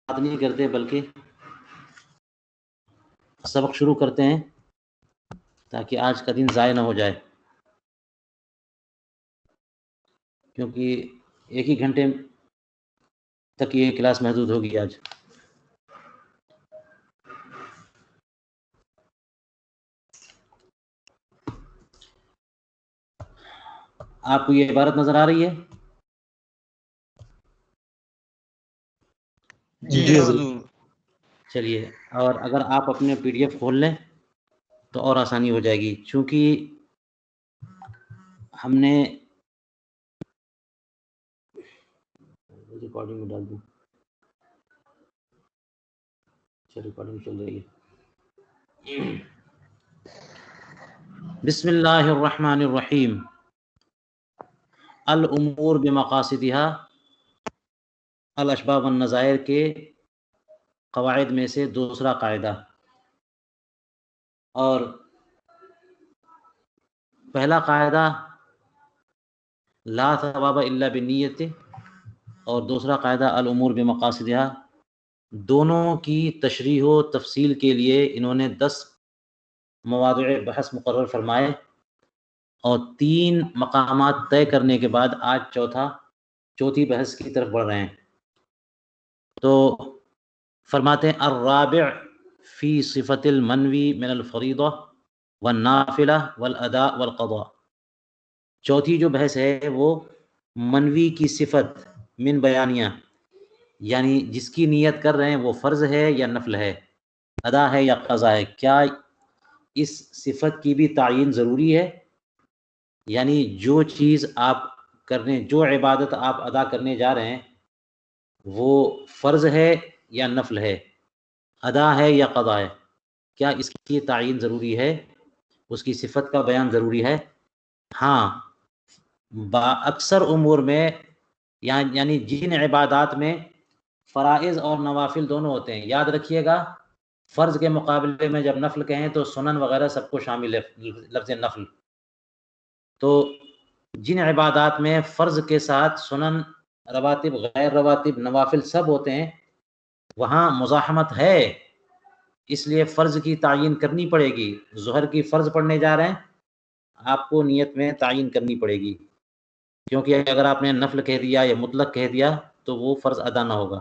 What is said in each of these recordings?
بات نہیں کرتے بلکہ سبق شروع کرتے ہیں تاکہ آج کا دن ضائع نہ ہو جائے، کیونکہ ایک ہی گھنٹے تک یہ کلاس محدود ہوگی آج۔ آپ کو یہ عبارت نظر آ رہی ہے؟ جی حضور۔ چلیے، اور اگر آپ اپنے پی ڈی ایف کھول لیں تو اور آسانی ہو جائے گی، چونکہ ہم نے ریکارڈنگ میں ڈال دوں۔ اچھا، ریکارڈنگ چل رہی ہے۔ بسم اللہ الرحمن الرحیم۔ الامور بمقاصدها، الاشباہ والنظائر کے قواعد میں سے دوسرا قاعدہ، اور پہلا قاعدہ لا ثواب الا بالنیت، اور دوسرا قاعدہ الامور بمقاصدها۔ دونوں کی تشریح و تفصیل کے لیے انہوں نے 10 مواضع بحث مقرر فرمائے، اور 3 مقامات طے کرنے کے بعد آج چوتھی بحث کی طرف بڑھ رہے ہیں۔ تو فرماتے ہیں الرابع فی صفت المنوی من الفریضہ والنافلہ والاداء والقضاء۔ چوتھی جو بحث ہے وہ منوی کی صفت من بیانیہ، یعنی جس کی نیت کر رہے ہیں وہ فرض ہے یا نفل ہے، ادا ہے یا قضا ہے، کیا اس صفت کی بھی تعین ضروری ہے، یعنی جو چیز آپ کرنے، جو عبادت آپ ادا کرنے جا رہے ہیں وہ فرض ہے یا نفل ہے، ادا ہے یا قضا ہے، کیا اس کی تعین ضروری ہے، اس کی صفت کا بیان ضروری ہے؟ ہاں، اکثر امور میں، یعنی جن عبادات میں فرائض اور نوافل دونوں ہوتے ہیں، یاد رکھیے گا فرض کے مقابلے میں جب نفل کہیں تو سنن وغیرہ سب کو شامل ہے لفظ نفل۔ تو جن عبادات میں فرض کے ساتھ سنن، رواتب، غیر رواتب، نوافل سب ہوتے ہیں، وہاں مزاحمت ہے، اس لیے فرض کی تعین کرنی پڑے گی۔ ظہر کی فرض پڑھنے جا رہے ہیں، آپ کو نیت میں تعین کرنی پڑے گی، کیونکہ اگر آپ نے نفل کہہ دیا یا مطلق کہہ دیا تو وہ فرض ادا نہ ہوگا۔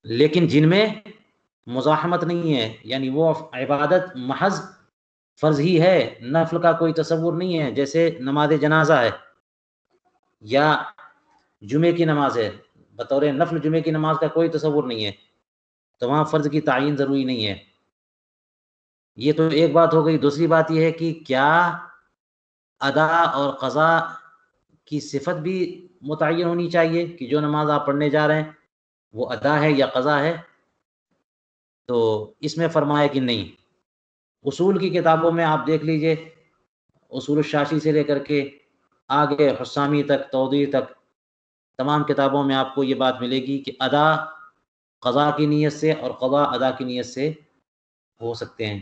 لیکن جن میں مزاحمت نہیں ہے، یعنی وہ عبادت محض فرض ہی ہے، نفل کا کوئی تصور نہیں ہے، جیسے نماز جنازہ ہے یا جمعے کی نماز ہے، بطور نفل جمعے کی نماز کا کوئی تصور نہیں ہے، تو وہاں فرض کی تعین ضروری نہیں ہے۔ یہ تو ایک بات ہو گئی۔ دوسری بات یہ ہے کہ کیا ادا اور قضا کی صفت بھی متعین ہونی چاہیے کہ جو نماز آپ پڑھنے جا رہے ہیں وہ ادا ہے یا قضا ہے؟ تو اس میں فرمایا کہ نہیں۔ اصول کی کتابوں میں آپ دیکھ لیجئے، اصول الشاشی سے لے کر کے آگے حسامی تک، توضیح تک، تمام کتابوں میں آپ کو یہ بات ملے گی کہ ادا قضا کی نیت سے اور قضا ادا کی نیت سے ہو سکتے ہیں،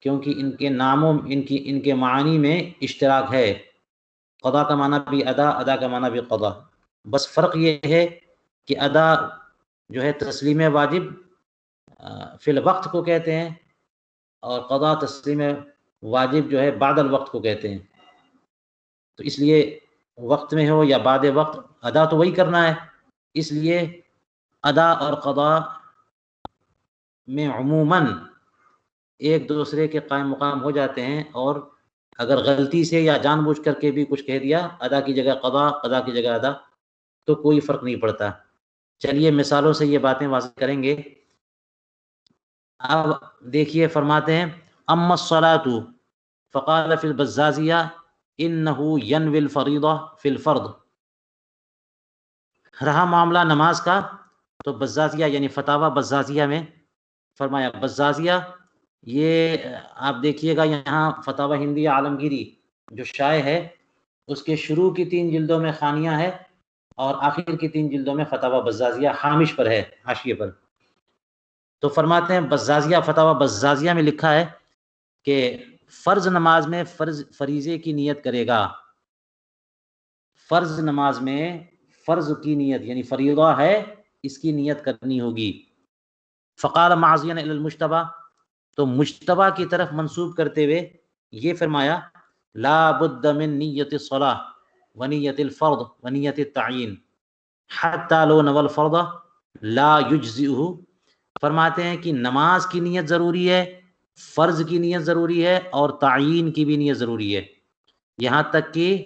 کیونکہ ان کے ناموں، ان کے معانی میں اشتراک ہے۔ قضا کا معنی بھی ادا، ادا کا معنی بھی قضا، بس فرق یہ ہے کہ ادا جو ہے تسلیم واجب فی الوقت کو کہتے ہیں، اور قضا تسلیم واجب جو ہے بعد الوقت کو کہتے ہیں۔ تو اس لیے وقت میں ہو یا بعد وقت، ادا تو وہی کرنا ہے، اس لیے ادا اور قضا میں عموماً ایک دوسرے کے قائم مقام ہو جاتے ہیں، اور اگر غلطی سے یا جان بوجھ کر کے بھی کچھ کہہ دیا، ادا کی جگہ قضا، قضا کی جگہ ادا، تو کوئی فرق نہیں پڑتا۔ چلیے مثالوں سے یہ باتیں واضح کریں گے۔ اب دیکھیے، فرماتے ہیں اما الصلاۃ فقال فی البزازیہ انہ ینوی الفریضہ فی الفرض۔ رہا معاملہ نماز کا، تو بزازیہ یعنی فتاوی بزازیہ میں فرمایا، بزازیہ یہ آپ دیکھیے گا یہاں فتاوی ہندیہ عالمگیری جو شائع ہے اس کے شروع کی 3 جلدوں میں خانیہ ہے، اور آخر کی 3 جلدوں میں فتاوی بزازیہ ہامش پر ہے، حاشیے پر۔ تو فرماتے ہیں بزازیہ، فتاوی بزازیہ میں لکھا ہے کہ فرض نماز میں فریضے کی نیت کرے گا، فرض نماز میں فرض کی نیت یعنی فریضہ ہے اس کی نیت کرنی ہوگی۔ فقال معزین الی المجتبی، تو مجتبی کی طرف منسوب کرتے ہوئے یہ فرمایا لا بد من نیت الصلاۃ ونیت الفرض ونیت التعین حتی لو نوى الفرض لا یجزئہ، فرماتے ہیں کہ نماز کی نیت ضروری ہے، فرض کی نیت ضروری ہے، اور تعین کی بھی نیت ضروری ہے، یہاں تک کہ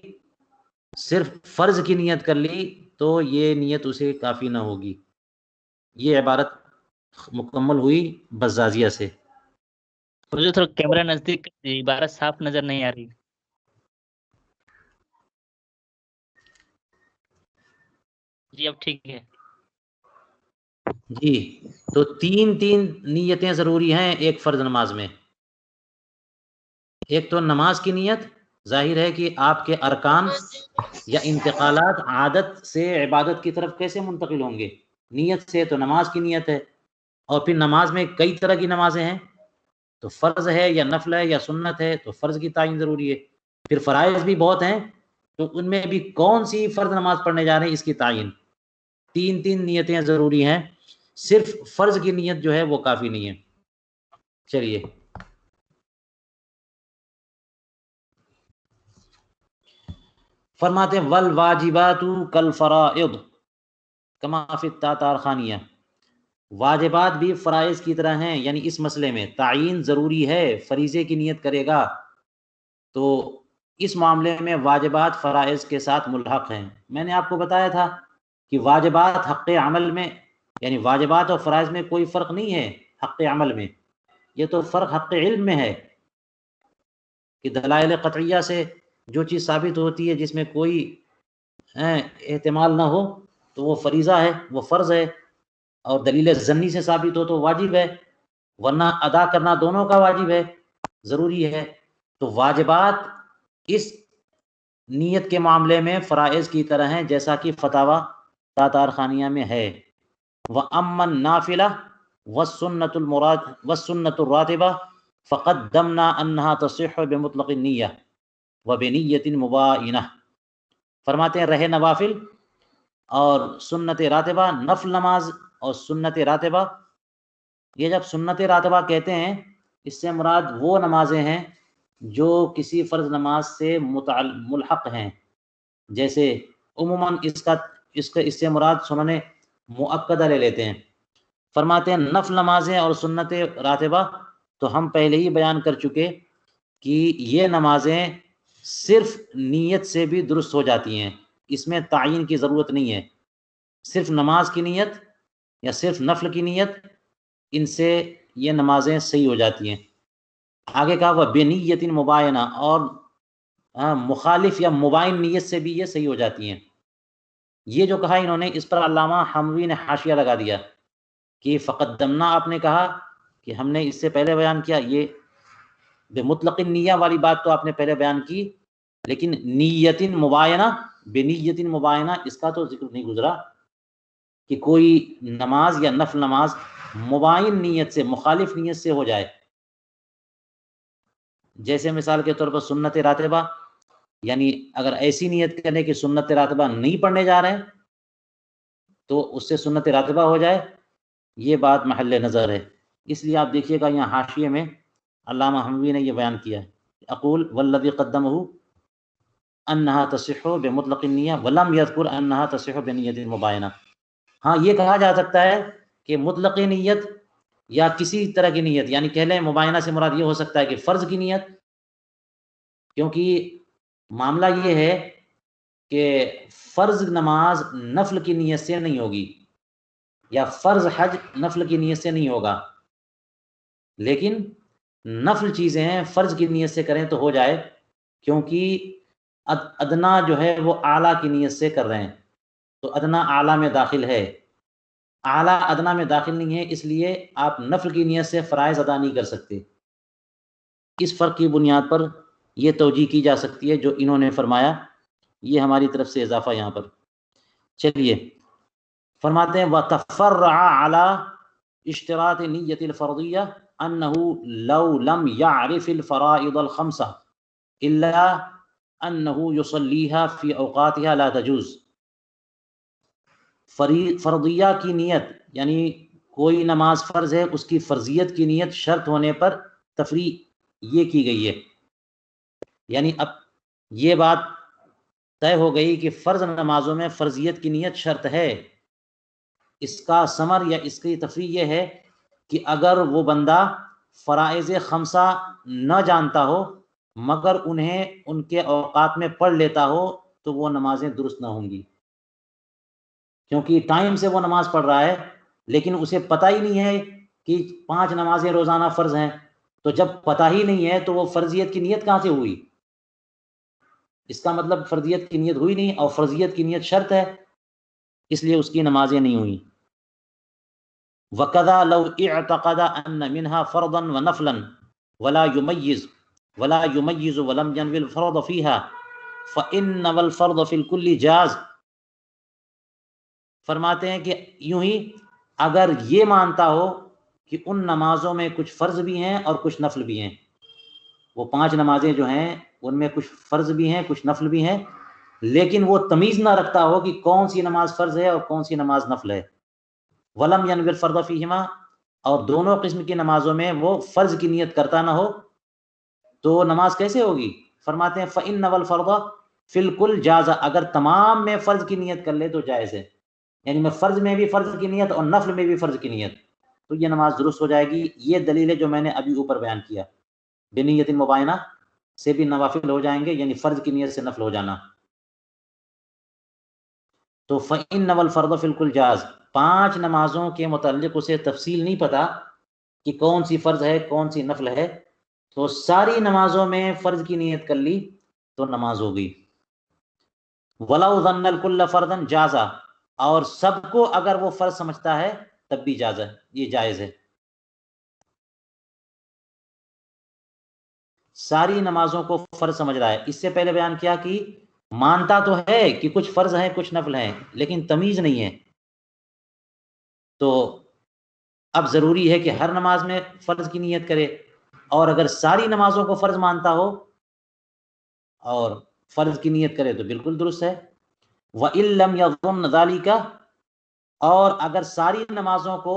صرف فرض کی نیت کر لی تو یہ نیت اسے کافی نہ ہوگی۔ یہ عبارت مکمل ہوئی بزازیہ سے۔ مجھے تھوڑا کیمرہ نزدیک عبارت صاف نظر نہیں آ رہی۔ جی اب ٹھیک ہے۔ جی تو تین نیتیں ضروری ہیں ایک فرض نماز میں۔ ایک تو نماز کی نیت، ظاہر ہے کہ آپ کے ارکان یا انتقالات عادت سے عبادت کی طرف کیسے منتقل ہوں گے؟ نیت سے، تو نماز کی نیت ہے۔ اور پھر نماز میں کئی طرح کی نمازیں ہیں، تو فرض ہے یا نفل ہے یا سنت ہے، تو فرض کی تعین ضروری ہے۔ پھر فرائض بھی بہت ہیں، تو ان میں بھی کون سی فرض نماز پڑھنے جا رہے ہیں اس کی تعین۔ تین نیتیں ضروری ہیں، صرف فرض کی نیت جو ہے وہ کافی نہیں ہے۔ چلیے فرماتے ہیں والواجبات کالفرائض کما فی التاتارخانیہ، واجبات بھی فرائض کی طرح ہیں، یعنی اس مسئلے میں تعین ضروری ہے، فریضے کی نیت کرے گا تو اس معاملے میں واجبات فرائض کے ساتھ ملحق ہیں۔ میں نے آپ کو بتایا تھا کہ واجبات حق عمل میں، یعنی واجبات اور فرائض میں کوئی فرق نہیں ہے حق عمل میں، یہ تو فرق حق علم میں ہے کہ دلائل قطعیہ سے جو چیز ثابت ہوتی ہے جس میں کوئی احتمال نہ ہو تو وہ فریضہ ہے، وہ فرض ہے، اور دلیل ظنی سے ثابت ہو تو واجب ہے، ورنہ ادا کرنا دونوں کا واجب ہے، ضروری ہے۔ تو واجبات اس نیت کے معاملے میں فرائض کی طرح ہیں، جیسا کہ فتاوی تاتارخانیہ میں ہے۔ وَأَمَّا النَّافِلَةُ وَالسُّنَّةُ الْمُرَادَ وَالسُّنَّةُ الرَّاتِبَةُ فَقَدَّمْنَا أَنَّهَا تَصِحُّ بِمُطْلَقِ النِّيَّةِ وَبِنِيَّةٍ مُبَايِنَةٍ، فرماتے ہیں رہے نوافل اور سنت راتبہ، نفل نماز اور سنت راتبہ، یہ جب سنت راتبہ کہتے ہیں اس سے مراد وہ نمازیں ہیں جو کسی فرض نماز سے ملحق ہیں، جیسے عموماً اس سے مراد سنن مؤکدہ لے لیتے ہیں۔ فرماتے ہیں نفل نمازیں اور سنت راتبہ تو ہم پہلے ہی بیان کر چکے کہ یہ نمازیں صرف نیت سے بھی درست ہو جاتی ہیں، اس میں تعین کی ضرورت نہیں ہے، صرف نماز کی نیت یا صرف نفل کی نیت، ان سے یہ نمازیں صحیح ہو جاتی ہیں۔ آگے کہا وہ بنیت مباینہ، اور مخالف یا مبائن نیت سے بھی یہ صحیح ہو جاتی ہیں۔ یہ جو کہا انہوں نے، اس پر علامہ حموی نے حاشیہ لگا دیا کہ فقدمنا آپ نے کہا کہ ہم نے اس سے پہلے بیان کیا، یہ بے مطلق نیہ والی بات تو آپ نے پہلے بیان کی، لیکن نیت مباینہ، بنیت مباینہ، اس کا تو ذکر نہیں گزرا کہ کوئی نماز یا نفل نماز مبائن نیت سے، مخالف نیت سے ہو جائے۔ جیسے مثال کے طور پر سنت راتبہ، یعنی اگر ایسی نیت کرنے کہ سنت راتبہ نہیں پڑھنے جا رہے ہیں تو اس سے سنت راتبہ ہو جائے، یہ بات محل نظر ہے۔ اس لیے آپ دیکھیے گا یہاں حاشیے میں علامہ حموی نے یہ بیان کیا ہے، اقول والذی قدمہ انہا تصح بمطلق النیہ ولم یذکر انہا تصح بنیت مباینہ۔ ہاں یہ کہا جا سکتا ہے کہ مطلق نیت یا کسی طرح کی نیت، یعنی کہہ لیں مباینہ سے مراد یہ ہو سکتا ہے کہ فرض کی نیت، کیونکہ معاملہ یہ ہے کہ فرض نماز نفل کی نیت سے نہیں ہوگی، یا فرض حج نفل کی نیت سے نہیں ہوگا، لیکن نفل چیزیں ہیں فرض کی نیت سے کریں تو ہو جائے، کیونکہ ادنا جو ہے وہ اعلیٰ کی نیت سے کر رہے ہیں، تو ادنا اعلیٰ میں داخل ہے، اعلیٰ ادنا میں داخل نہیں ہے، اس لیے آپ نفل کی نیت سے فرائض ادا نہیں کر سکتے۔ اس فرق کی بنیاد پر یہ توجیہ کی جا سکتی ہے جو انہوں نے فرمایا، یہ ہماری طرف سے اضافہ یہاں پر۔ چلیے فرماتے ہیں وَتَفَرَّعَ عَلَى اشتراط نیت الفرضیہ انه لو لم يعرف الفرائض الخمسہ الا انه يصليها في اوقاتها لا تجوز۔ فرضیہ کی نیت یعنی کوئی نماز فرض ہے اس کی فرضیت کی نیت شرط ہونے پر تفریع یہ کی گئی ہے. یعنی اب یہ بات طے ہو گئی کہ فرض نمازوں میں فرضیت کی نیت شرط ہے. اس کا ثمر یا اس کی تفریع یہ ہے کہ اگر وہ بندہ فرائض خمسہ نہ جانتا ہو مگر انہیں ان کے اوقات میں پڑھ لیتا ہو تو وہ نمازیں درست نہ ہوں گی، کیونکہ ٹائم سے وہ نماز پڑھ رہا ہے لیکن اسے پتہ ہی نہیں ہے کہ 5 نمازیں روزانہ فرض ہیں. تو جب پتہ ہی نہیں ہے تو وہ فرضیت کی نیت کہاں سے ہوئی؟ اس کا مطلب فرضیت کی نیت ہوئی نہیں، اور فرضیت کی نیت شرط ہے، اس لیے اس کی نمازیں نہیں ہوئی. وَكَذَا لَوْ اِعْتَقَدَ أَنَّ مِنْهَا فَرْضًا وَنَفْلًا وَلَا يُمَيِّزُ وَلَمْ يَنْوِ الْفَرْضَ فِيهَا فَإِنَّمَا الْفَرْضُ فِي الْكُلِّ جَازٍ. فرماتے ہیں کہ یوں ہی اگر یہ مانتا ہو کہ ان نمازوں میں کچھ فرض بھی ہیں اور کچھ نفل بھی ہیں، وہ 5 نمازیں جو ہیں ان میں کچھ فرض بھی ہیں کچھ نفل بھی ہیں، لیکن وہ تمیز نہ رکھتا ہو کہ کون سی نماز فرض ہے اور کون سی نماز نفل ہے. وَلَمْ يَنْوِ الْفَرْضَ فِيهِمَا، اور دونوں قسم کی نمازوں میں وہ فرض کی نیت کرتا نہ ہو تو نماز کیسے ہوگی؟ فرماتے ہیں فَإِنَّ الْفَرْضَ فِي الْكُلِّ جَازَ، اگر تمام میں فرض کی نیت کر لے تو جائز ہے. یعنی میں فرض میں بھی فرض کی نیت اور نفل میں بھی فرض کی نیت، تو یہ نماز درست ہو جائے گی. یہ دلیل ہے جو میں نے ابھی اوپر بیان کیا، بنیت مبینہ سے بھی نوافل ہو جائیں گے، یعنی فرض کی نیت سے نفل ہو جانا. تو فَإِنَّ الْفَرْضَ فِي الْكُلِّ جَازَ، 5 نمازوں کے متعلق اسے تفصیل نہیں پتا کہ کون سی فرض ہے کون سی نفل ہے، تو ساری نمازوں میں فرض کی نیت کر لی تو نماز ہو گئی. وَلَوْ ظَنَّ الْكُلَّ فَرْضًا جَازَ، اور سب کو اگر وہ فرض سمجھتا ہے تب بھی جائز ہے، یہ جائز ہے. ساری نمازوں کو فرض سمجھ رہا ہے. اس سے پہلے بیان کیا کہ مانتا تو ہے کہ کچھ فرض ہیں کچھ نفل ہیں لیکن تمیز نہیں ہے، تو اب ضروری ہے کہ ہر نماز میں فرض کی نیت کرے. اور اگر ساری نمازوں کو فرض مانتا ہو اور فرض کی نیت کرے تو بالکل درست ہے. وَإِن لَّمْ يَظُنَّ ذَلِكَ، اور اگر ساری نمازوں کو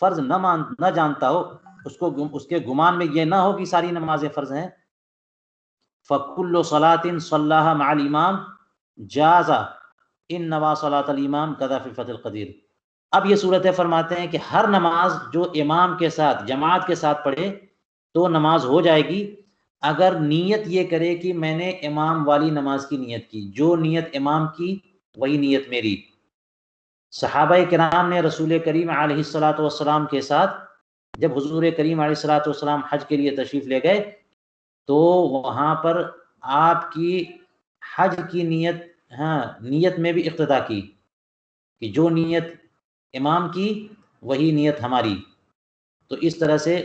فرض نہ جانتا ہو، اس کے گمان میں یہ نہ ہو کہ ساری نمازیں فرض ہیں، فَكُلُّ صَلَاةٍ صَلَّاهَا مَعَ الْإِمَامِ جَازَ إِن نَوَىٰ صَلَاةَ الْإِمَامِ كَذَا فِي الْفَتْحِ الْقَدِيرِ. اب یہ صورت ہے، فرماتے ہیں کہ ہر نماز جو امام کے ساتھ جماعت کے ساتھ پڑھے تو نماز ہو جائے گی اگر نیت یہ کرے کہ میں نے امام والی نماز کی نیت کی، جو نیت امام کی وہی نیت میری. صحابہ کرام نے رسول کریم علیہ الصلاۃ والسلام کے ساتھ جب حضور کریم علیہ الصلاۃ والسلام حج کے لیے تشریف لے گئے تو وہاں پر آپ کی حج کی نیت میں بھی اقتدا کی کہ جو نیت امام کی وہی نیت ہماری. تو اس طرح سے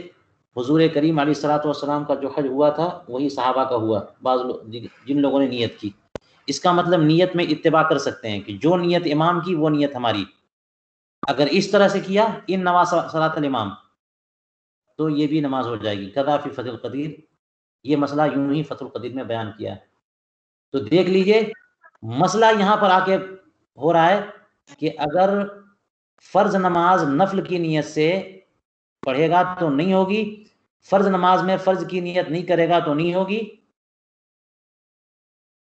حضور کریم علیہ الصلاۃ والسلام کا جو حج ہوا تھا وہی صحابہ کا ہوا، بعض جن لوگوں نے نیت کی. اس کا مطلب نیت میں اتباع کر سکتے ہیں کہ جو نیت امام کی وہ نیت ہماری. اگر اس طرح سے کیا ان نوا صلاۃ الامام تو یہ بھی نماز ہو جائے گی. کذا فی فتح القدیر، یہ مسئلہ یوں ہی فتح القدیر میں بیان کیا ہے. تو دیکھ لیجئے مسئلہ یہاں پر آ کے ہو رہا ہے کہ اگر فرض نماز نفل کی نیت سے پڑھے گا تو نہیں ہوگی، فرض نماز میں فرض کی نیت نہیں کرے گا تو نہیں ہوگی،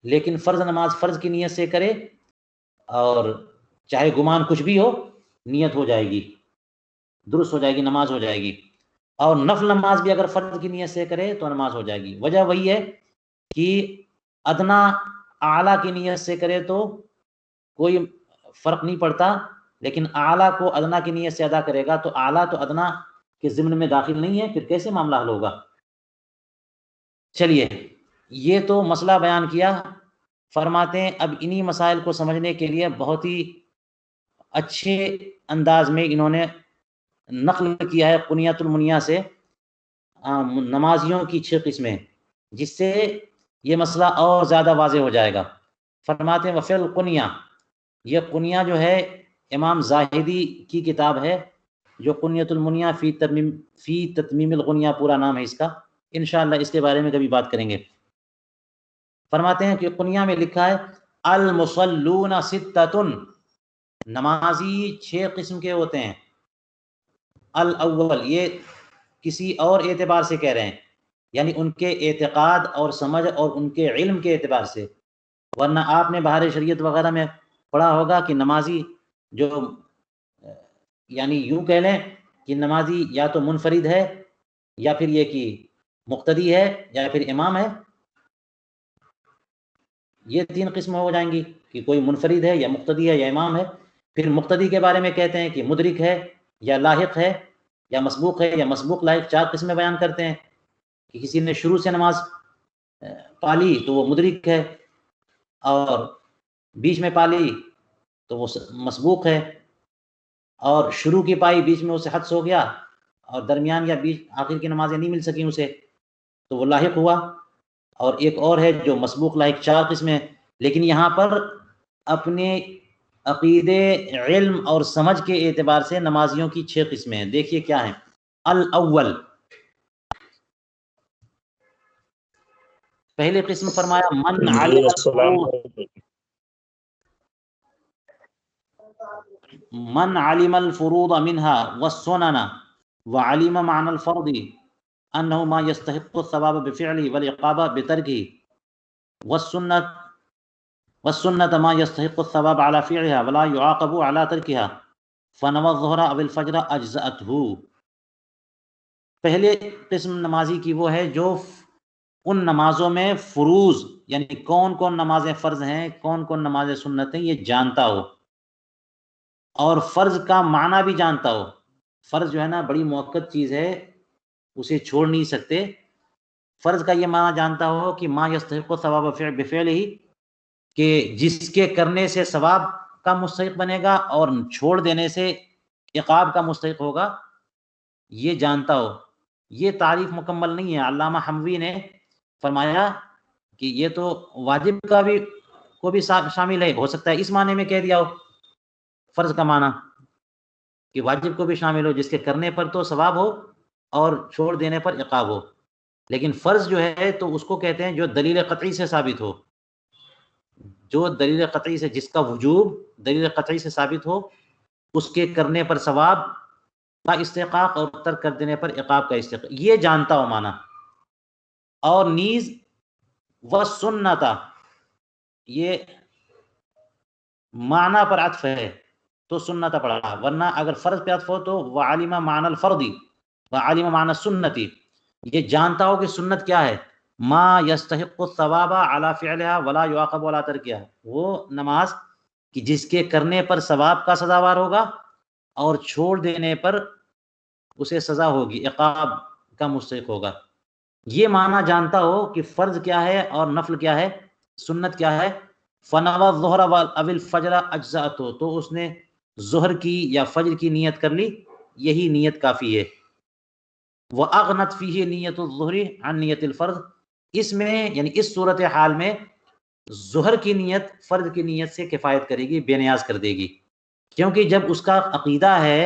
لیکن فرض نماز فرض کی نیت سے کرے اور چاہے گمان کچھ بھی ہو نیت ہو جائے گی، درست ہو جائے گی، نماز ہو جائے گی. اور نفل نماز بھی اگر فرض کی نیت سے کرے تو نماز ہو جائے گی. وجہ وہی ہے کہ ادنا اعلیٰ کی نیت سے کرے تو کوئی فرق نہیں پڑتا، لیکن اعلیٰ کو ادنا کی نیت سے ادا کرے گا تو اعلیٰ تو ادنا کے ضمن میں داخل نہیں ہے، پھر کیسے معاملہ حل ہوگا. چلیے یہ تو مسئلہ بیان کیا. فرماتے ہیں اب انہی مسائل کو سمجھنے کے لیے بہت ہی اچھے انداز میں انہوں نے نقل کیا ہے قنیۃ المنیہ سے نمازیوں کی 6 قسمیں، جس سے یہ مسئلہ اور زیادہ واضح ہو جائے گا. فرماتے ہیں وفعل القنیہ، یہ قنیہ جو ہے امام زاہدی کی کتاب ہے جو قنیۃ المنیہ فی تتمیم الغنیہ پورا نام ہے اس کا. انشاءاللہ اس کے بارے میں کبھی بات کریں گے. فرماتے ہیں کہ قنیہ میں لکھا ہے المصلون ستۃ، نمازی 6 قسم کے ہوتے ہیں. الاول، یہ کسی اور اعتبار سے کہہ رہے ہیں، یعنی ان کے اعتقاد اور سمجھ اور ان کے علم کے اعتبار سے. ورنہ آپ نے بہار شریعت وغیرہ میں پڑھا ہوگا کہ نمازی جو یعنی یوں کہہ لیں کہ نمازی یا تو منفرد ہے یا پھر یہ کہ مقتدی ہے یا پھر امام ہے. یہ 3 قسمیں ہو جائیں گی کہ کوئی منفرد ہے یا مقتدی ہے یا امام ہے. پھر مقتدی کے بارے میں کہتے ہیں کہ مدرک ہے یا لاحق ہے یا مسبوق ہے یا مسبوق لاحق. 4 قسمیں بیان کرتے ہیں کہ کسی نے شروع سے نماز پالی تو وہ مدرک ہے، اور بیچ میں پالی تو وہ مسبوق ہے، اور شروع کی پائی بیچ میں اسے حدث ہو گیا اور درمیان یا بیچ آخر کی نمازیں نہیں مل سکیں اسے تو وہ لاحق ہوا. اور ایک اور ہے جو مسبوق لاحق. 4 قسمیں. لیکن یہاں پر اپنے عقیدے، علم اور سمجھ کے اعتبار سے نمازیوں کی 6 قسمیں ہیں. دیکھیے کیا ہیں. الاول، پہلی قسم فرمایا من علم الفروض منها والسنن وعلم معنى الفرض انه ما يستحق الثواب بفعله والعقاب بتركه والسنة ما يستحق الثواب على فعلها ولا يعاقب على تركها فنوى الظهر او الفجر اجزأته. پہلے قسم نمازی کی وہ ہے جو ان نمازوں میں فروض یعنی کون کون نمازیں فرض ہیں، کون کون نمازیں سنت ہیں، یہ جانتا ہو اور فرض کا معنی بھی جانتا ہو. فرض جو ہے نا بڑی موقت چیز ہے، اسے چھوڑ نہیں سکتے. فرض کا یہ معنی جانتا ہو کہ ما یستحق ثواب بفعلہ، کہ جس کے کرنے سے ثواب کا مستحق بنے گا اور چھوڑ دینے سے عقاب کا مستحق ہوگا، یہ جانتا ہو. یہ تعریف مکمل نہیں ہے. علامہ حموی نے فرمایا کہ یہ تو واجب کا بھی کو بھی شامل ہے، ہو سکتا ہے اس معنی میں کہہ دیا ہو فرض کا معنی کہ واجب کو بھی شامل ہو، جس کے کرنے پر تو ثواب ہو اور چھوڑ دینے پر عقاب ہو. لیکن فرض جو ہے تو اس کو کہتے ہیں جو دلیل قطعی سے ثابت ہو، جو دلیل قطعی سے، جس کا وجوب دلیل قطعی سے ثابت ہو، اس کے کرنے پر ثواب کا استحقاق اور ترک کر دینے پر عقاب کا استحقاق، یہ جانتا ہو معنی. اور نیز وسنت، یہ معنی پر عطف ہے تو سنت پڑھا، ورنہ اگر فرض پہ عطف ہو تو وعلم معنی الفرض وعلم معنی السنت، یہ جانتا ہو کہ سنت کیا ہے. ما یستحق الثواب علی فعلها ولا یعاقب ولا ترکها، وہ نماز کہ جس کے کرنے پر ثواب کا سزاوار ہوگا اور چھوڑ دینے پر اسے سزا ہوگی، عقاب کا مستحق ہوگا. یہ معنی جانتا ہو کہ فرض کیا ہے اور نفل کیا ہے، سنت کیا ہے. فنوى الظہر او الفجر اجزأته، تو اس نے ظہر کی یا فجر کی نیت کر لی، یہی نیت کافی ہے. وَأَغْنَتْ فِيهِ نِيَّةُ الظُّهْرِ عَنْ نِيَّةِ الْفَرْضِ، اس میں یعنی اس صورت حال میں ظہر کی نیت فرض کی نیت سے کفایت کرے گی، بے نیاز کر دے گی. کیونکہ جب اس کا عقیدہ ہے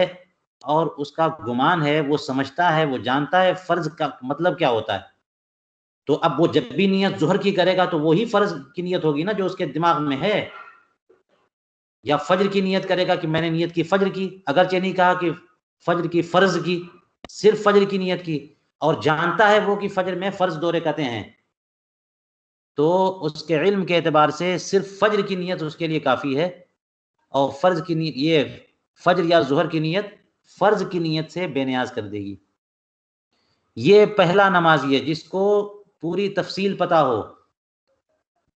اور اس کا گمان ہے، وہ سمجھتا ہے، وہ جانتا ہے فرض کا مطلب کیا ہوتا ہے، تو اب وہ جب بھی نیت ظہر کی کرے گا تو وہی فرض کی نیت ہوگی نا جو اس کے دماغ میں ہے. یا فجر کی نیت کرے گا کہ میں نے نیت کی فجر کی، اگرچہ نہیں کہا کہ فجر کی فرض کی، صرف فجر کی نیت کی، اور جانتا ہے وہ کہ فجر میں فرض 2 رکعتیں ہیں، تو اس کے علم کے اعتبار سے صرف فجر کی نیت اس کے لیے کافی ہے. اور فرض کی نیت، یہ فجر یا ظہر کی نیت فرض کی نیت سے بے نیاز کر دے گی. یہ پہلا نمازی ہے جس کو پوری تفصیل پتہ ہو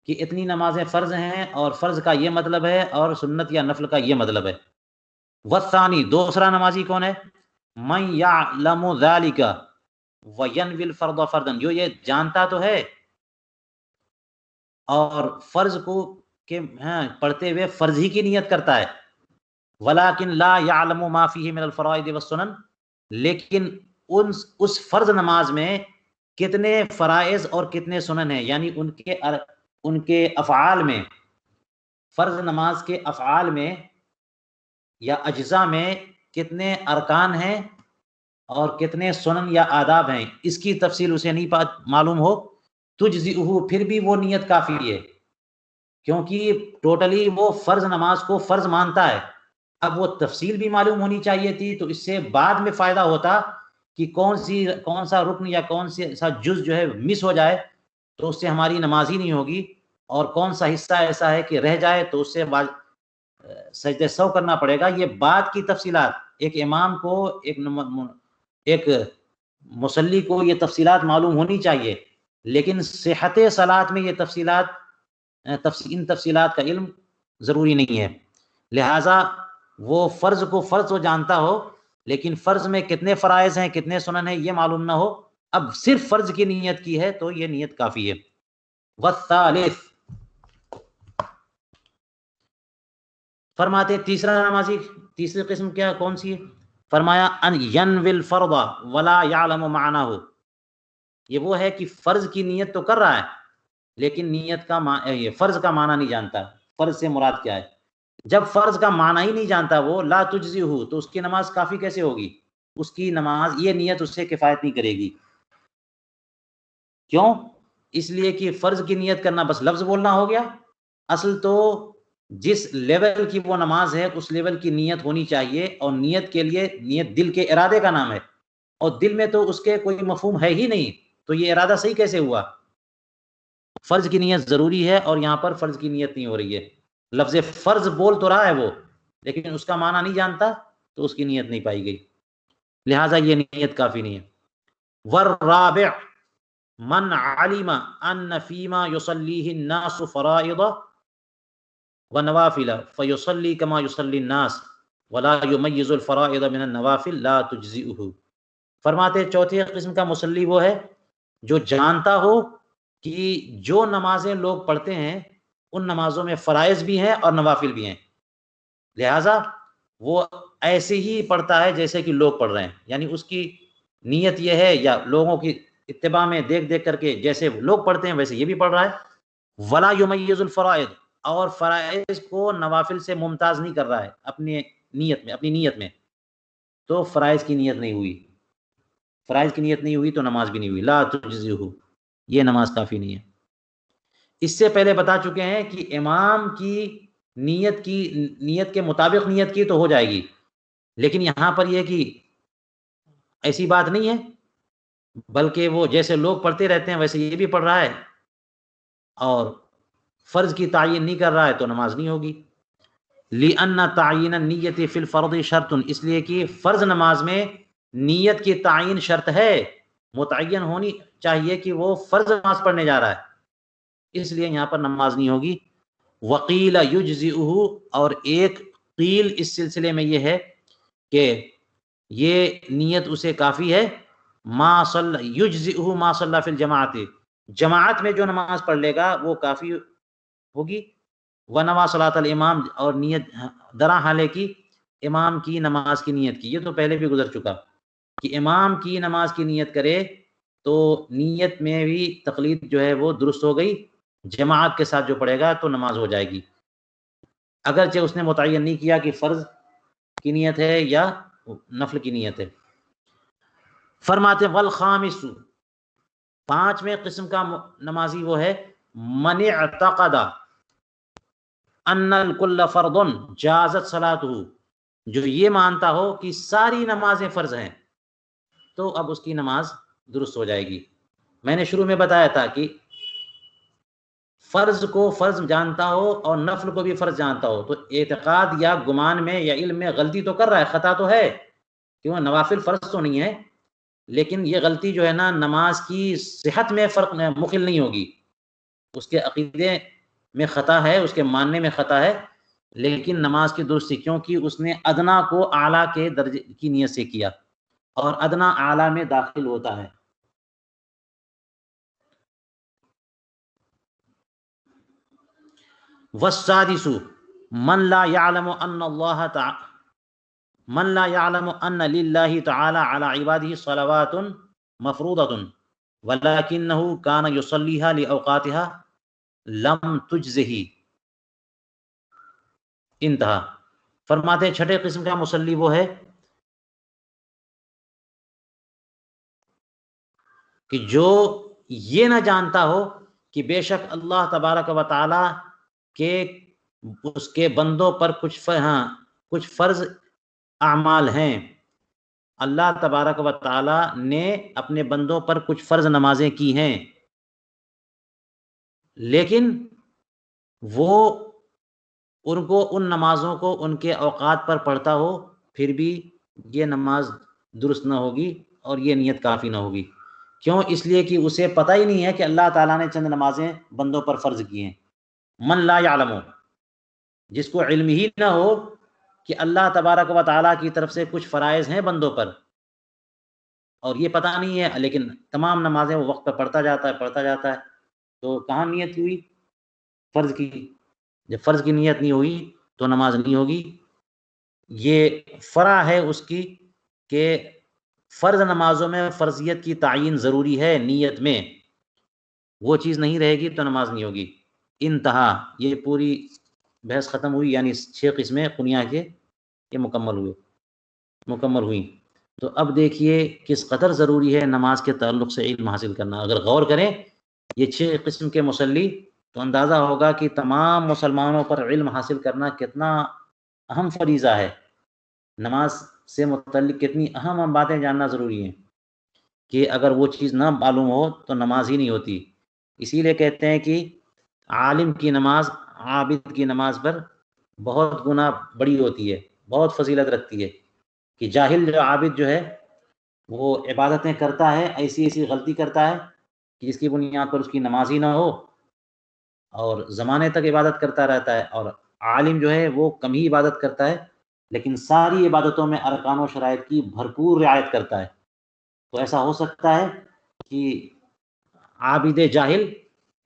کہ اتنی نمازیں فرض ہیں اور فرض کا یہ مطلب ہے اور سنت یا نفل کا یہ مطلب ہے. والثانی، دوسرا نمازی کون ہے؟ من یعلم ذالک وینوی الفرض فرضا، جو یہ جانتا تو ہے اور فرض کو کہ پڑھتے ہوئے فرض ہی کی نیت کرتا ہے. ولیکن لا یعلم ما فیہ من الفرائض والسنن، لیکن اس فرض نماز میں کتنے فرائض اور کتنے سنن ہیں، یعنی ان کے افعال میں، فرض نماز کے افعال میں یا اجزاء میں کتنے ارکان ہیں اور کتنے سنن یا آداب ہیں، اس کی تفصیل اسے نہیں معلوم ہو، تجزئہ، پھر بھی وہ نیت کافی ہے، کیونکہ ٹوٹلی وہ فرض نماز کو فرض مانتا ہے اب وہ تفصیل بھی معلوم ہونی چاہیے تھی، تو اس سے بعد میں فائدہ ہوتا کہ کون سا رکن یا کون سا جز جو ہے مس ہو جائے تو اس سے ہماری نماز ہی نہیں ہوگی، اور کون سا حصہ ایسا ہے کہ رہ جائے تو اس سے سجدہ سہو کرنا پڑے گا۔ یہ بعد کی تفصیلات، ایک امام کو ایک مصلی کو یہ تفصیلات معلوم ہونی چاہیے، لیکن صحت صلاۃ میں یہ ان تفصیلات کا علم ضروری نہیں ہے۔ لہٰذا وہ فرض کو فرض تو جانتا ہو، لیکن فرض میں کتنے فرائض ہیں کتنے سنن ہیں یہ معلوم نہ ہو، اب صرف فرض کی نیت کی ہے تو یہ نیت کافی ہے۔ والثالث، فرماتے تیسری قسم کیا کون سی ہے؟ فرمایا ان ینوی الفرض ولا یعلم معناه، یہ وہ ہے کہ فرض کی نیت تو کر رہا ہے لیکن نیت کا یہ فرض کا معنی نہیں جانتا، فرض سے مراد کیا ہے۔ جب فرض کا معنی ہی نہیں جانتا وہ، لا تجزئہ، تو اس کی نماز کافی کیسے ہوگی؟ اس کی نماز، یہ نیت اس سے کفایت نہیں کرے گی۔ کیوں؟ اس لیے کہ فرض کی نیت کرنا بس لفظ بولنا ہو گیا، اصل تو جس لیول کی وہ نماز ہے اس لیول کی نیت ہونی چاہیے، اور نیت کے لیے، نیت دل کے ارادے کا نام ہے، اور دل میں تو اس کے کوئی مفہوم ہے ہی نہیں، تو یہ ارادہ صحیح کیسے ہوا؟ فرض کی نیت ضروری ہے، اور یہاں پر فرض کی نیت نہیں ہو رہی ہے۔ لفظ فرض بول تو رہا ہے وہ، لیکن اس کا معنی نہیں جانتا تو اس کی نیت نہیں پائی گئی، لہٰذا یہ نیت کافی نہیں ہے۔ والرابع من علم ان فيما يصليه الناس فرائض ونوافل فيصلي كما يصلي الناس ولا يميز الفرائض من النوافل لا تجزئه، فرماتے چوتھی قسم کا مصلی وہ ہے جو جانتا ہو کہ جو نمازیں لوگ پڑھتے ہیں ان نمازوں میں فرائض بھی ہیں اور نوافل بھی ہیں، لہٰذا وہ ایسے ہی پڑھتا ہے جیسے کہ لوگ پڑھ رہے ہیں، یعنی اس کی نیت یہ ہے، یا لوگوں کی اتباع میں دیکھ دیکھ کر کے جیسے لوگ پڑھتے ہیں ویسے یہ بھی پڑھ رہا ہے۔ ولا یمیز الفرائض، اور فرائض کو نوافل سے ممتاز نہیں کر رہا ہے اپنی نیت میں، تو فرائض کی نیت نہیں ہوئی، فرائض کی نیت نہیں ہوئی تو نماز بھی نہیں ہوئی، لا تجزئہ، یہ نماز کافی نہیں ہے۔ اس سے پہلے بتا چکے ہیں کہ امام کی نیت کے مطابق نیت کی تو ہو جائے گی، لیکن یہاں پر یہ کہ ایسی بات نہیں ہے، بلکہ وہ جیسے لوگ پڑھتے رہتے ہیں ویسے یہ بھی پڑھ رہا ہے، اور فرض کی تعین نہیں کر رہا ہے تو نماز نہیں ہوگی۔ لِأَنَّ تَعْيِينَ النِّيَّةِ فِي الْفَرْضِ شَرْطٌ، اس لیے کہ فرض نماز میں نیت کی تعین شرط ہے، متعین ہونی چاہیے کہ وہ فرض نماز پڑھنے جا رہا ہے، اس لیے یہاں پر نماز نہیں ہوگی۔ وقیل یجزئہ، اور ایک قیل اس سلسلے میں یہ ہے کہ یہ نیت اسے کافی ہے، یجزئہ ما صلی فی الجماعت، جماعت میں جو نماز پڑھ لے گا وہ کافی ہوگی۔ ونوا صلاۃ الامام، اور نیت درا حالے کی امام کی نماز کی نیت کی، یہ تو پہلے بھی گزر چکا کہ امام کی نماز کی نیت کرے تو نیت میں بھی تقلید جو ہے وہ درست ہو گئی، جماعت کے ساتھ جو پڑھے گا تو نماز ہو جائے گی، اگرچہ اس نے متعین نہیں کیا کہ فرض کی نیت ہے یا نفل کی نیت ہے۔ فرماتے والخامس، پانچویں قسم کا نمازی وہ ہے من اعتقد ان الکل فرض جازت صلاتہ، جو یہ مانتا ہو کہ ساری نمازیں فرض ہیں تو اب اس کی نماز درست ہو جائے گی۔ میں نے شروع میں بتایا تھا کہ فرض کو فرض جانتا ہو اور نفل کو بھی فرض جانتا ہو تو اعتقاد یا گمان میں یا علم میں غلطی تو کر رہا ہے، خطا تو ہے، کیوں نوافل فرض تو نہیں ہے، لیکن یہ غلطی جو ہے نا نماز کی صحت میں مخل نہیں ہوگی، اس کے عقیدے میں خطا ہے، اس کے ماننے میں خطا ہے، لیکن نماز کی درستی، کیونکہ اس نے ادنا کو اعلیٰ کے درجے کی نیت سے کیا، اور ادنا اعلیٰ میں داخل ہوتا ہے۔ والسادس من لا يعلم ان الله تعالى من لا يعلم ان لله تعالى على عباده صلوات مفروضة ولكنه كان يصليها لأوقاتها لم تجزه، انتہا۔ فرماتے ہیں چھٹے قسم کا مصلی وہ ہے کہ جو یہ نہ جانتا ہو کہ بے شک اللہ تبارک و تعالی کے اس کے بندوں پر کچھ کچھ فرض اعمال ہیں، اللہ تبارک و تعالی نے اپنے بندوں پر کچھ فرض نمازیں کی ہیں، لیکن وہ ان کو ان نمازوں کو ان کے اوقات پر پڑھتا ہو، پھر بھی یہ نماز درست نہ ہوگی اور یہ نیت کافی نہ ہوگی۔ کیوں؟ اس لیے کہ اسے پتہ ہی نہیں ہے کہ اللہ تعالیٰ نے چند نمازیں بندوں پر فرض کی ہیں۔ من لا یعلم، جس کو علم ہی نہ ہو کہ اللہ تبارک و تعالیٰ کی طرف سے کچھ فرائض ہیں بندوں پر، اور یہ پتہ نہیں ہے، لیکن تمام نمازیں وہ وقت پر پڑھتا جاتا ہے، تو کہاں نیت ہوئی فرض کی؟ جب فرض کی نیت نہیں ہوئی تو نماز نہیں ہوگی۔ یہ فرع ہے اس کی کہ فرض نمازوں میں فرضیت کی تعین ضروری ہے، نیت میں وہ چیز نہیں رہے گی تو نماز نہیں ہوگی۔ انتہا، یہ پوری بحث ختم ہوئی، یعنی 6 قسمیں قنیہ کے یہ مکمل ہوئی۔ تو اب دیکھیے کس قدر ضروری ہے نماز کے تعلق سے علم حاصل کرنا۔ اگر غور کریں یہ 6 قسم کے مصلی، تو اندازہ ہوگا کہ تمام مسلمانوں پر علم حاصل کرنا کتنا اہم فریضہ ہے، نماز سے متعلق کتنی اہم باتیں جاننا ضروری ہیں، کہ اگر وہ چیز نہ معلوم ہو تو نماز ہی نہیں ہوتی۔ اسی لیے کہتے ہیں کہ عالم کی نماز عابد کی نماز پر بہت گنا بڑی ہوتی ہے، بہت فضیلت رکھتی ہے، کہ جاہل جو عابد جو ہے وہ عبادتیں کرتا ہے، ایسی غلطی کرتا ہے کہ جس کی بنیاد پر اس کی نماز ہی نہ ہو، اور زمانے تک عبادت کرتا رہتا ہے، اور عالم جو ہے وہ کم ہی عبادت کرتا ہے لیکن ساری عبادتوں میں ارکان و شرائط کی بھرپور رعایت کرتا ہے۔ تو ایسا ہو سکتا ہے کہ عابد جاہل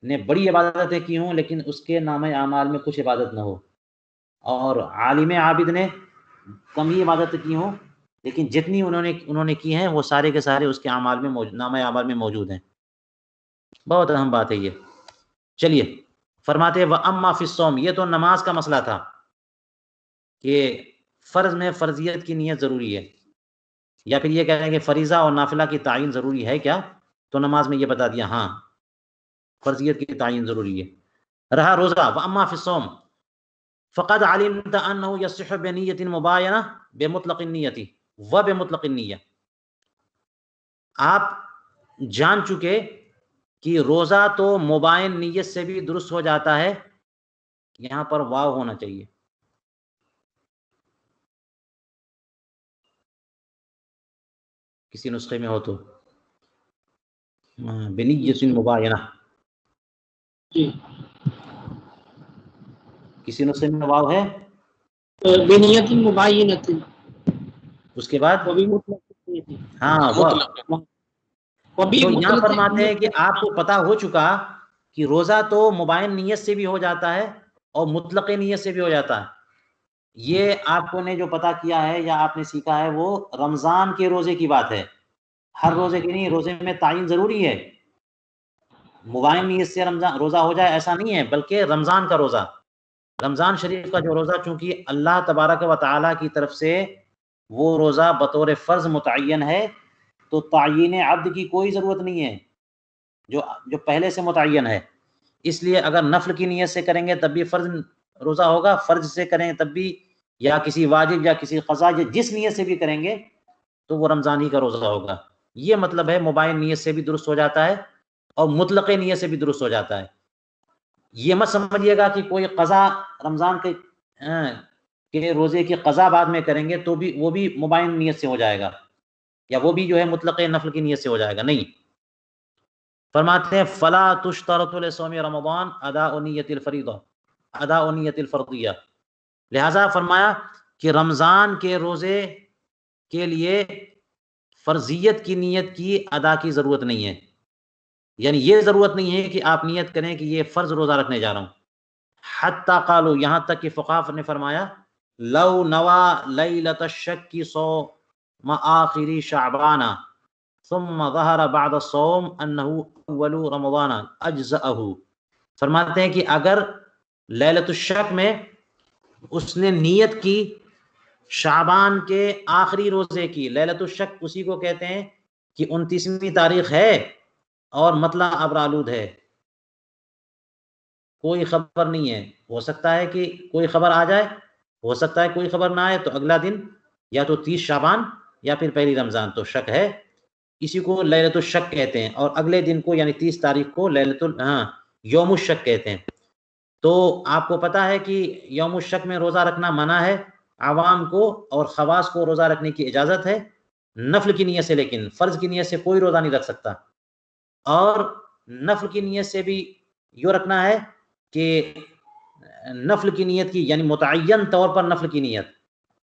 نے بڑی عبادتیں کی ہوں لیکن اس کے نامہ اعمال میں کچھ عبادت نہ ہو، اور عالم عابد نے کم ہی عبادت کی ہوں لیکن جتنی انہوں نے کی ہیں وہ سارے کے سارے اس کے اعمال میں نامہ اعمال میں موجود ہیں۔ بہت اہم بات ہے یہ۔ چلیے فرماتے وَأَمَّا فِي الصَّوْمِ، یہ تو نماز کا مسئلہ تھا کہ فرض میں فرضیت کی نیت ضروری ہے، یا پھر یہ کہہ رہے ہیں کہ فریضہ اور نافلہ کی تعین ضروری ہے کیا؟ تو نماز میں یہ بتا دیا ہاں فرضیت کی تعین ضروری ہے۔ رہا روزہ، وَأَمَّا فِي الصَّوْمِ فَقَدْ عَلِمْتَ أَنَّهُ يَصِحُّ بِنِيَّةٍ مُبَايَنَةٍ بِمُطْلَقِ النِّيَّةِ وَبِمُطْلَقِ النِّيَّةِ، آپ جان چکے کہ روزہ تو مباین نیت سے بھی درست ہو جاتا ہے، یہاں پر واو ہونا چاہیے، کسی نسخے میں ہو تو بنیت مباینہ، کسی نسخے میں واو ہے بنیت مباینۃ، اس کے بعد ہاں تو یہاں فرماتے ہیں کہ آپ کو پتا ہو چکا کہ روزہ تو مباین نیت سے بھی ہو جاتا ہے اور مطلق نیت سے بھی ہو جاتا ہے۔ یہ آپ کو نے جو پتا کیا ہے یا آپ نے سیکھا ہے وہ رمضان کے روزے کی بات ہے، ہر روزے کی نہیں۔ روزے میں تعین ضروری ہے، مباین نیت سے رمضان روزہ ہو جائے ایسا نہیں ہے، بلکہ رمضان کا روزہ، رمضان شریف کا جو روزہ، چونکہ اللہ تبارک و تعالیٰ کی طرف سے وہ روزہ بطور فرض متعین ہے، تو تعین عبد کی کوئی ضرورت نہیں ہے، جو پہلے سے متعین ہے۔ اس لیے اگر نفل کی نیت سے کریں گے تب بھی فرض روزہ ہوگا، فرض سے کریں تب بھی، یا کسی واجب یا کسی قضا یا جس نیت سے بھی کریں گے تو وہ رمضان ہی کا روزہ ہوگا۔ یہ مطلب ہے مباین نیت سے بھی درست ہو جاتا ہے اور مطلق نیت سے بھی درست ہو جاتا ہے۔ یہ مت سمجھیے گا کہ کوئی قضا رمضان کے روزے کی قضا بعد میں کریں گے تو بھی وہ بھی مباین نیت سے ہو جائے گا، یا وہ بھی جو ہے مطلق نفل کی نیت سے ہو جائے گا، نہیں۔ فرماتے ہیں فلا تشترط لصوم رمضان اداء نیت الفریضہ اداء نیت الفرضیہ، لہذا فرمایا کہ رمضان کے روزے کے لیے فرضیت کی نیت کی ادا کی ضرورت نہیں ہے، یعنی یہ ضرورت نہیں ہے کہ آپ نیت کریں کہ یہ فرض روزہ رکھنے جا رہا ہوں۔ حتی قالوا، یہاں تک کہ فقہاء نے فرمایا لو نوا لیلۃ الشک صوم آخر شعبان ثم ظہر بعد الصوم انہ اول رمضان اجزأہ، فرماتے ہیں کہ اگر لیلۃ الشک میں اس نے نیت کی شعبان کے آخری روزے کی، لیلۃ الشک اسی کو کہتے ہیں کہ 29ویں تاریخ ہے اور مطلع ابر آلود ہے، کوئی خبر نہیں ہے، ہو سکتا ہے کہ کوئی خبر آ جائے ہو سکتا ہے کوئی خبر نہ آئے تو اگلا دن یا تو 30 شعبان یا پھر پہلی رمضان، تو شک ہے، اسی کو لیلۃ الشک کہتے ہیں، اور اگلے دن کو یعنی 30 تاریخ کو یوم الشک کہتے ہیں۔ تو آپ کو پتا ہے کہ یوم الشک میں روزہ رکھنا منع ہے عوام کو، اور خواص کو روزہ رکھنے کی اجازت ہے نفل کی نیت سے، لیکن فرض کی نیت سے کوئی روزہ نہیں رکھ سکتا، اور نفل کی نیت سے بھی یوں رکھنا ہے کہ نفل کی نیت کی یعنی متعین طور پر نفل کی نیت،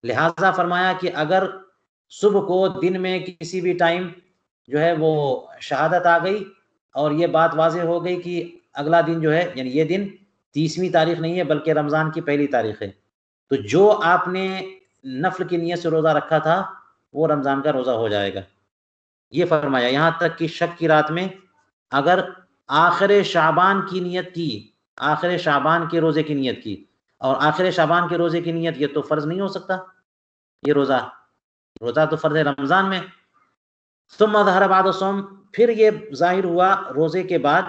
لہٰذا فرمایا کہ اگر صبح کو دن میں کسی بھی ٹائم جو ہے وہ شہادت آ گئی اور یہ بات واضح ہو گئی کہ اگلا دن جو ہے یعنی یہ دن 30ویں تاریخ نہیں ہے بلکہ رمضان کی پہلی تاریخ ہے، تو جو آپ نے نفل کی نیت سے روزہ رکھا تھا وہ رمضان کا روزہ ہو جائے گا۔ یہ فرمایا یہاں تک کہ شک کی رات میں اگر آخر شعبان کی نیت کی، آخر شعبان کے روزے کی نیت کی، اور آخر شعبان کے روزے کی نیت یہ تو فرض نہیں ہو سکتا، یہ روزہ تو فرض ہے رمضان میں۔ ثم ظہر بعد الصوم، پھر یہ ظاہر ہوا روزے کے بعد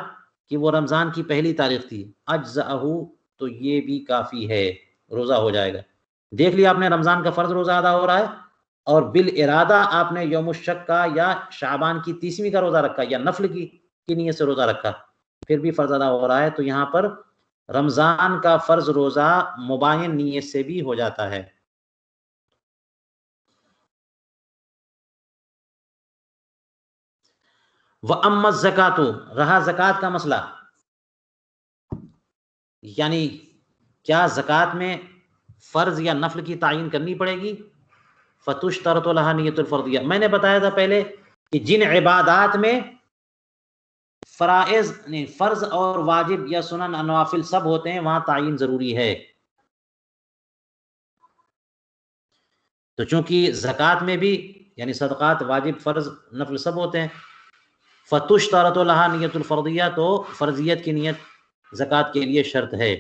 کہ وہ رمضان کی پہلی تاریخ تھی، اجزأہ، تو یہ بھی کافی ہے، روزہ ہو جائے گا۔ دیکھ لیا آپ نے رمضان کا فرض روزہ ادا ہو رہا ہے، اور بالارادہ آپ نے یوم الشک کا یا شعبان کی 30ویں کا روزہ رکھا یا نفل کی نیت سے روزہ رکھا، پھر بھی فرض ادا ہو رہا ہے، تو یہاں پر رمضان کا فرض روزہ مباین نیت سے بھی ہو جاتا ہے۔ وَأَمَّا الزَّكَاةُ، رہا زکوٰۃ کا مسئلہ، یعنی کیا زکوٰۃ میں فرض یا نفل کی تعین کرنی پڑے گی؟ فَتُشْتَرَطُ لَهَا نِيَّةُ الْفَرْضِيَّہ، میں نے بتایا تھا پہلے کہ جن عبادات میں فرض اور واجب یا سنن نوافل سب ہوتے ہیں وہاں تعین ضروری ہے، تو چونکہ زکوٰۃ میں بھی یعنی صدقات واجب فرض نفل سب ہوتے ہیں، فَتُشْتَرَطُ لَهَا نِيَّةُ الْفَرْضِيَّہ، تو فرضیت کی نیت زکوٰۃ کے لیے شرط ہے،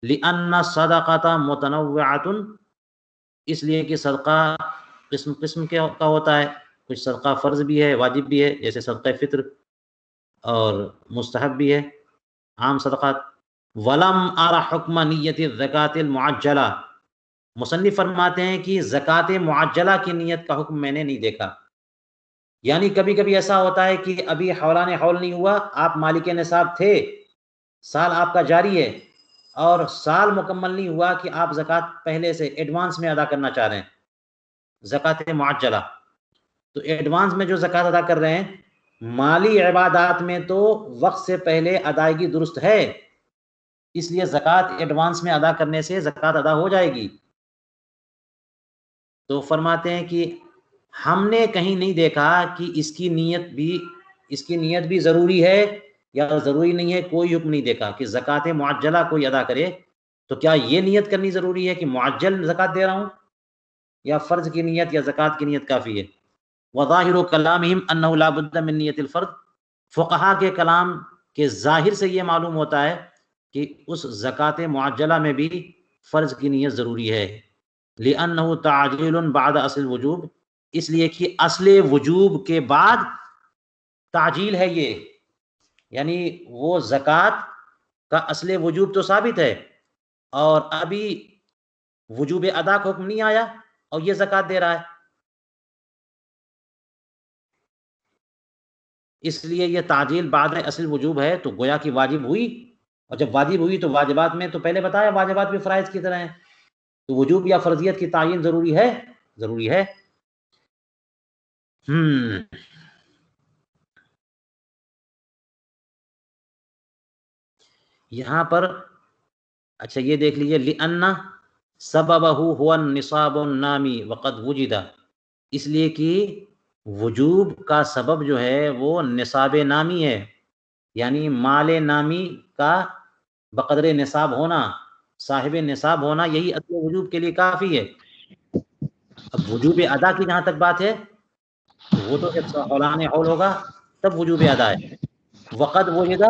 لِأَنَّ الصَّدَقَةَ مُتَنَوِّعَةٌ، اس لیے کہ صدقہ قسم قسم کا ہوتا ہے، کچھ صدقہ فرض بھی ہے واجب بھی ہے، جیسے صدقہ فطر، اور مستحب بھی ہے عام صدقات۔ وَلَمْ أَرَ حُکْمَ نِيَّةِ الزَّکَاةِ الْمُعَجَّلَةِ، مصنف فرماتے ہیں کہ زکوٰۃ معجلہ کی نیت کا حکم میں نے نہیں دیکھا، یعنی کبھی کبھی ایسا ہوتا ہے کہ ابھی حولان حول نہیں ہوا، آپ مالک نصاب تھے، سال آپ کا جاری ہے، اور سال مکمل نہیں ہوا کہ آپ زکوٰۃ پہلے سے ایڈوانس میں ادا کرنا چاہ رہے ہیں، زکوٰۃ معجلہ، تو ایڈوانس میں جو زکوٰۃ ادا کر رہے ہیں، مالی عبادات میں تو وقت سے پہلے ادائیگی درست ہے، اس لیے زکوٰۃ ایڈوانس میں ادا کرنے سے زکوٰۃ ادا ہو جائے گی۔ تو فرماتے ہیں کہ ہم نے کہیں نہیں دیکھا کہ اس کی نیت بھی ضروری ہے یا ضروری نہیں ہے، کوئی حکم نہیں دیکھا کہ زکوٰۃ معجلہ کوئی ادا کرے تو کیا یہ نیت کرنی ضروری ہے کہ معجل زکوٰۃ دے رہا ہوں، یا فرض کی نیت یا زکوٰۃ کی نیت کافی ہے۔ وظاہر کلامہم انہ لا بد من نیت الفرض، فقہا کے کلام کے ظاہر سے یہ معلوم ہوتا ہے کہ اس زکوٰۃ معجلہ میں بھی فرض کی نیت ضروری ہے، لأنہ تعجیل بعد اصل الوجوب، اس لیے کہ اصل وجوب کے بعد تعجیل ہے یہ، یعنی وہ زکوٰۃ کا اصل وجوب تو ثابت ہے اور ابھی وجوب ادا کا حکم نہیں آیا اور یہ زکوٰۃ دے رہا ہے، اس لیے یہ تعجیل بعد اصل وجوب ہے، تو گویا کہ واجب ہوئی، اور جب واجب ہوئی تو واجبات میں تو پہلے بتایا واجبات بھی فرائض کی طرح ہیں، تو وجوب یا فرضیت کی تعین ضروری ہے۔ یہاں پر اچھا یہ دیکھ لیجیے، لِأَنَّ سَبَبَهُ هُوَ النِّصَابُ النَّامِي وَقَدْ وُجِدَ، اس لیے کہ وجوب کا سبب جو ہے وہ نصاب نامی ہے، یعنی مال نامی کا بقدر نصاب ہونا، صاحب نصاب ہونا، یہی اصل وجوب کے لیے کافی ہے۔ اب وجوب ادا کی جہاں تک بات ہے تو وہ تو جب حولان حول ہوگا تب وجوب ادا ہے، وقد وجد،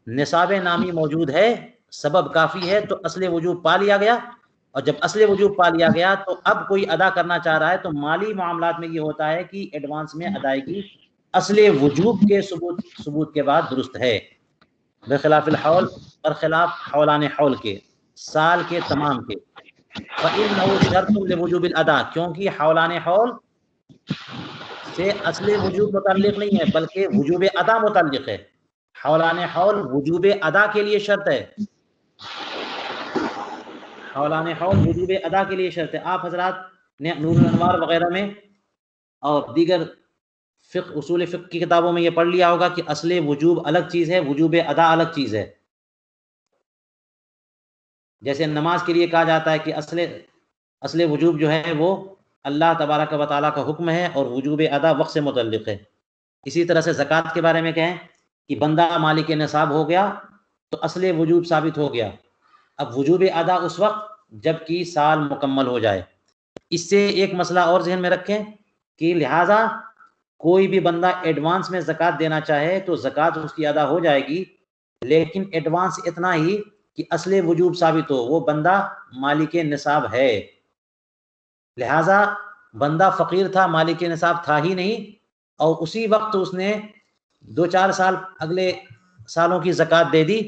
نصاب نامی موجود ہے، سبب کافی ہے، تو اصل وجوب پا لیا گیا، اور جب اصل وجوب پا لیا گیا تو اب کوئی ادا کرنا چاہ رہا ہے تو مالی معاملات میں یہ ہوتا ہے کہ ایڈوانس میں ادائیگی اصل وجوب کے ثبوت کے بعد درست ہے، بخلاف الحول، اور خلاف حولان حول کے، سال کے تمام کے۔ فإنه شرط لوجوب الادا، کیونکہ حولان حول سے اصل وجوب متعلق نہیں ہے بلکہ وجوب ادا متعلق ہے. حولان حول وجوب ادا کے لیے شرط ہے، حولان حول وجوب ادا کے لیے شرط ہے. آپ حضرات نے نور الانوار وغیرہ میں اور دیگر فقہ اصول فقہ کی کتابوں میں یہ پڑھ لیا ہوگا کہ اصل وجوب الگ چیز ہے، وجوب ادا الگ چیز ہے. جیسے نماز کے لیے کہا جاتا ہے کہ اصل وجوب جو ہے وہ اللہ تبارک و تعالیٰ کا حکم ہے اور وجوب ادا وقت سے متعلق ہے. اسی طرح سے زکوٰۃ کے بارے میں کہیں کہ بندہ مالک نصاب ہو گیا تو اصل وجوب ثابت ہو گیا. اب وجوب ادا اس وقت جب کہ سال مکمل ہو جائے. اس سے ایک مسئلہ اور ذہن میں رکھیں کہ لہٰذا کوئی بھی بندہ ایڈوانس میں زکوٰۃ دینا چاہے تو زکوٰۃ اس کی ادا ہو جائے گی، لیکن ایڈوانس اتنا ہی کہ اصل وجوب ثابت ہو، وہ بندہ مالک نصاب ہے. لہٰذا بندہ فقیر تھا، مالک نصاب تھا ہی نہیں، اور اسی وقت اس نے 2-4 سال اگلے سالوں کی زکوٰۃ دے دی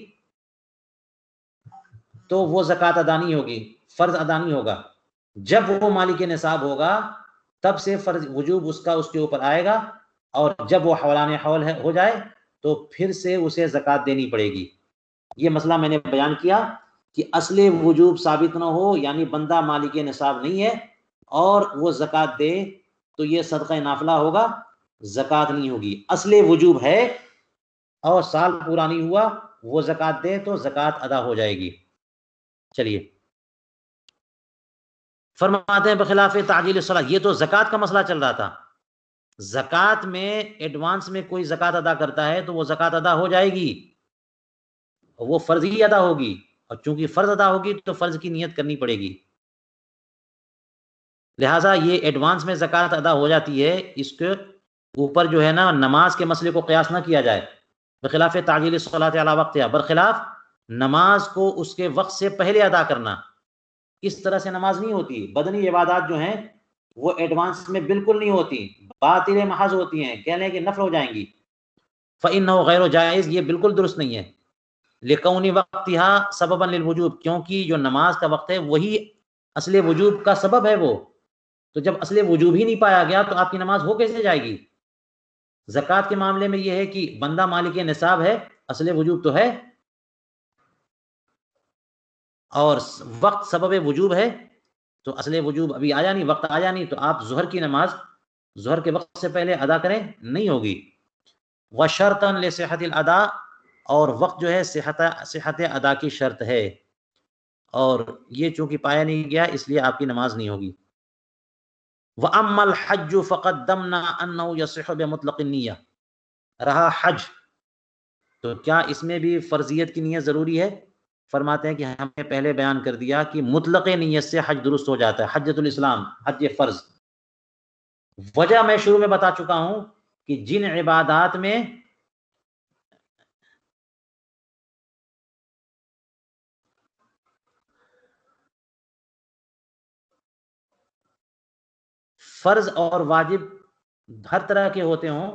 تو وہ زکوٰۃ ادا نہیں ہوگی، فرض ادا نہیں ہوگا. جب وہ مالک نصاب ہوگا تب سے فرض وجوب اس کے اوپر آئے گا، اور جب وہ حولان حول ہو جائے تو پھر سے اسے زکوٰۃ دینی پڑے گی. یہ مسئلہ میں نے بیان کیا کہ اصل وجوب ثابت نہ ہو، یعنی بندہ مالک نصاب نہیں ہے اور وہ زکوٰۃ دے تو یہ صدقہ نافلہ ہوگا، زکوٰۃ نہیں ہوگی. اصل وجوب ہے اور سال پورا نہیں ہوا، وہ زکوٰۃ دے تو زکوٰۃ ادا ہو جائے گی. چلیے فرماتے ہیں بخلاف تعجیل الصلاۃ، یہ تو زکوٰۃ کا مسئلہ چل رہا تھا. زکوٰۃ میں ایڈوانس میں کوئی زکوٰۃ ادا کرتا ہے تو وہ زکوٰۃ ادا ہو جائے گی، وہ فرض ہی ادا ہوگی، اور چونکہ فرض ادا ہوگی تو فرض کی نیت کرنی پڑے گی. لہٰذا یہ ایڈوانس میں زکوٰۃ ادا ہو جاتی ہے، اس کے اوپر جو ہے نا نماز کے مسئلے کو قیاس نہ کیا جائے. بخلاف تعجیل الصلاۃ علی وقتها، برخلاف نماز کو اس کے وقت سے پہلے ادا کرنا. اس طرح سے نماز نہیں ہوتی. بدنی عبادات جو ہیں وہ ایڈوانس میں بالکل نہیں ہوتی، باطل محض ہوتی ہیں، کہہ لیں کہ نفل ہو جائیں گی. فإنه غیر جائز، یہ بالکل درست نہیں ہے. لکون وقتها سببا للوجوب، کیونکہ جو نماز کا وقت ہے وہی اصل وجوب کا سبب ہے وہ. تو جب اصل وجوب ہی نہیں پایا گیا تو آپ کی نماز ہو کیسے جائے گی؟ زکوٰۃ کے معاملے میں یہ ہے کہ بندہ مالک نصاب ہے، اصل وجوب تو ہے، اور وقت سبب وجوب ہے، تو اصل وجوب ابھی آیا نہیں، وقت آیا نہیں، تو آپ ظہر کی نماز ظہر کے وقت سے پہلے ادا کریں، نہیں ہوگی. وشرطا لصحت الادا، اور وقت جو ہے صحت ادا کی شرط ہے، اور یہ چونکہ پایا نہیں گیا اس لیے آپ کی نماز نہیں ہوگی. وَأَمَّا الْحَجُّ فَقَدَّمْنَا أَنَّهُ يَصِحُّ بِمُطْلَقِ النِّيَّةِ، رہا حج تو کیا اس میں بھی فرضیت کی نیت ضروری ہے؟ فرماتے ہیں کہ ہم نے پہلے بیان کر دیا کہ مطلق نیت سے حج درست ہو جاتا ہے، حجۃ الاسلام، حج فرض. وجہ میں شروع میں بتا چکا ہوں کہ جن عبادات میں فرض اور واجب ہر طرح کے ہوتے ہوں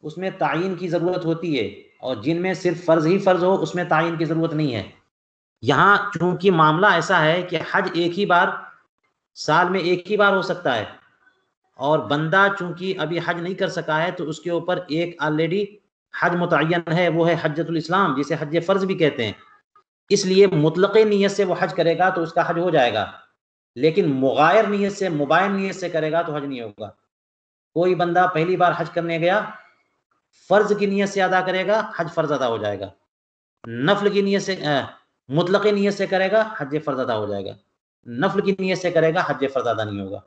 اس میں تعین کی ضرورت ہوتی ہے، اور جن میں صرف فرض ہی فرض ہو اس میں تعین کی ضرورت نہیں ہے. یہاں چونکہ معاملہ ایسا ہے کہ حج ایک ہی بار سال میں ایک ہی بار ہو سکتا ہے، اور بندہ چونکہ ابھی حج نہیں کر سکا ہے تو اس کے اوپر ایک آلریڈی حج متعین ہے، وہ ہے حجۃ الاسلام، جسے حج فرض بھی کہتے ہیں. اس لیے مطلق نیت سے وہ حج کرے گا تو اس کا حج ہو جائے گا، لیکن مغایر نیت سے، مباین نیت سے کرے گا تو حج نہیں ہوگا. کوئی بندہ پہلی بار حج کرنے گیا، فرض کی نیت سے ادا کرے گا، حج فرض ادا ہو جائے گا. نفل کی نیت سے مطلق نیت سے کرے گا، حج فرض ادا ہو جائے گا. نفل کی نیت سے کرے گا، حج فرض ادا نہیں ہوگا.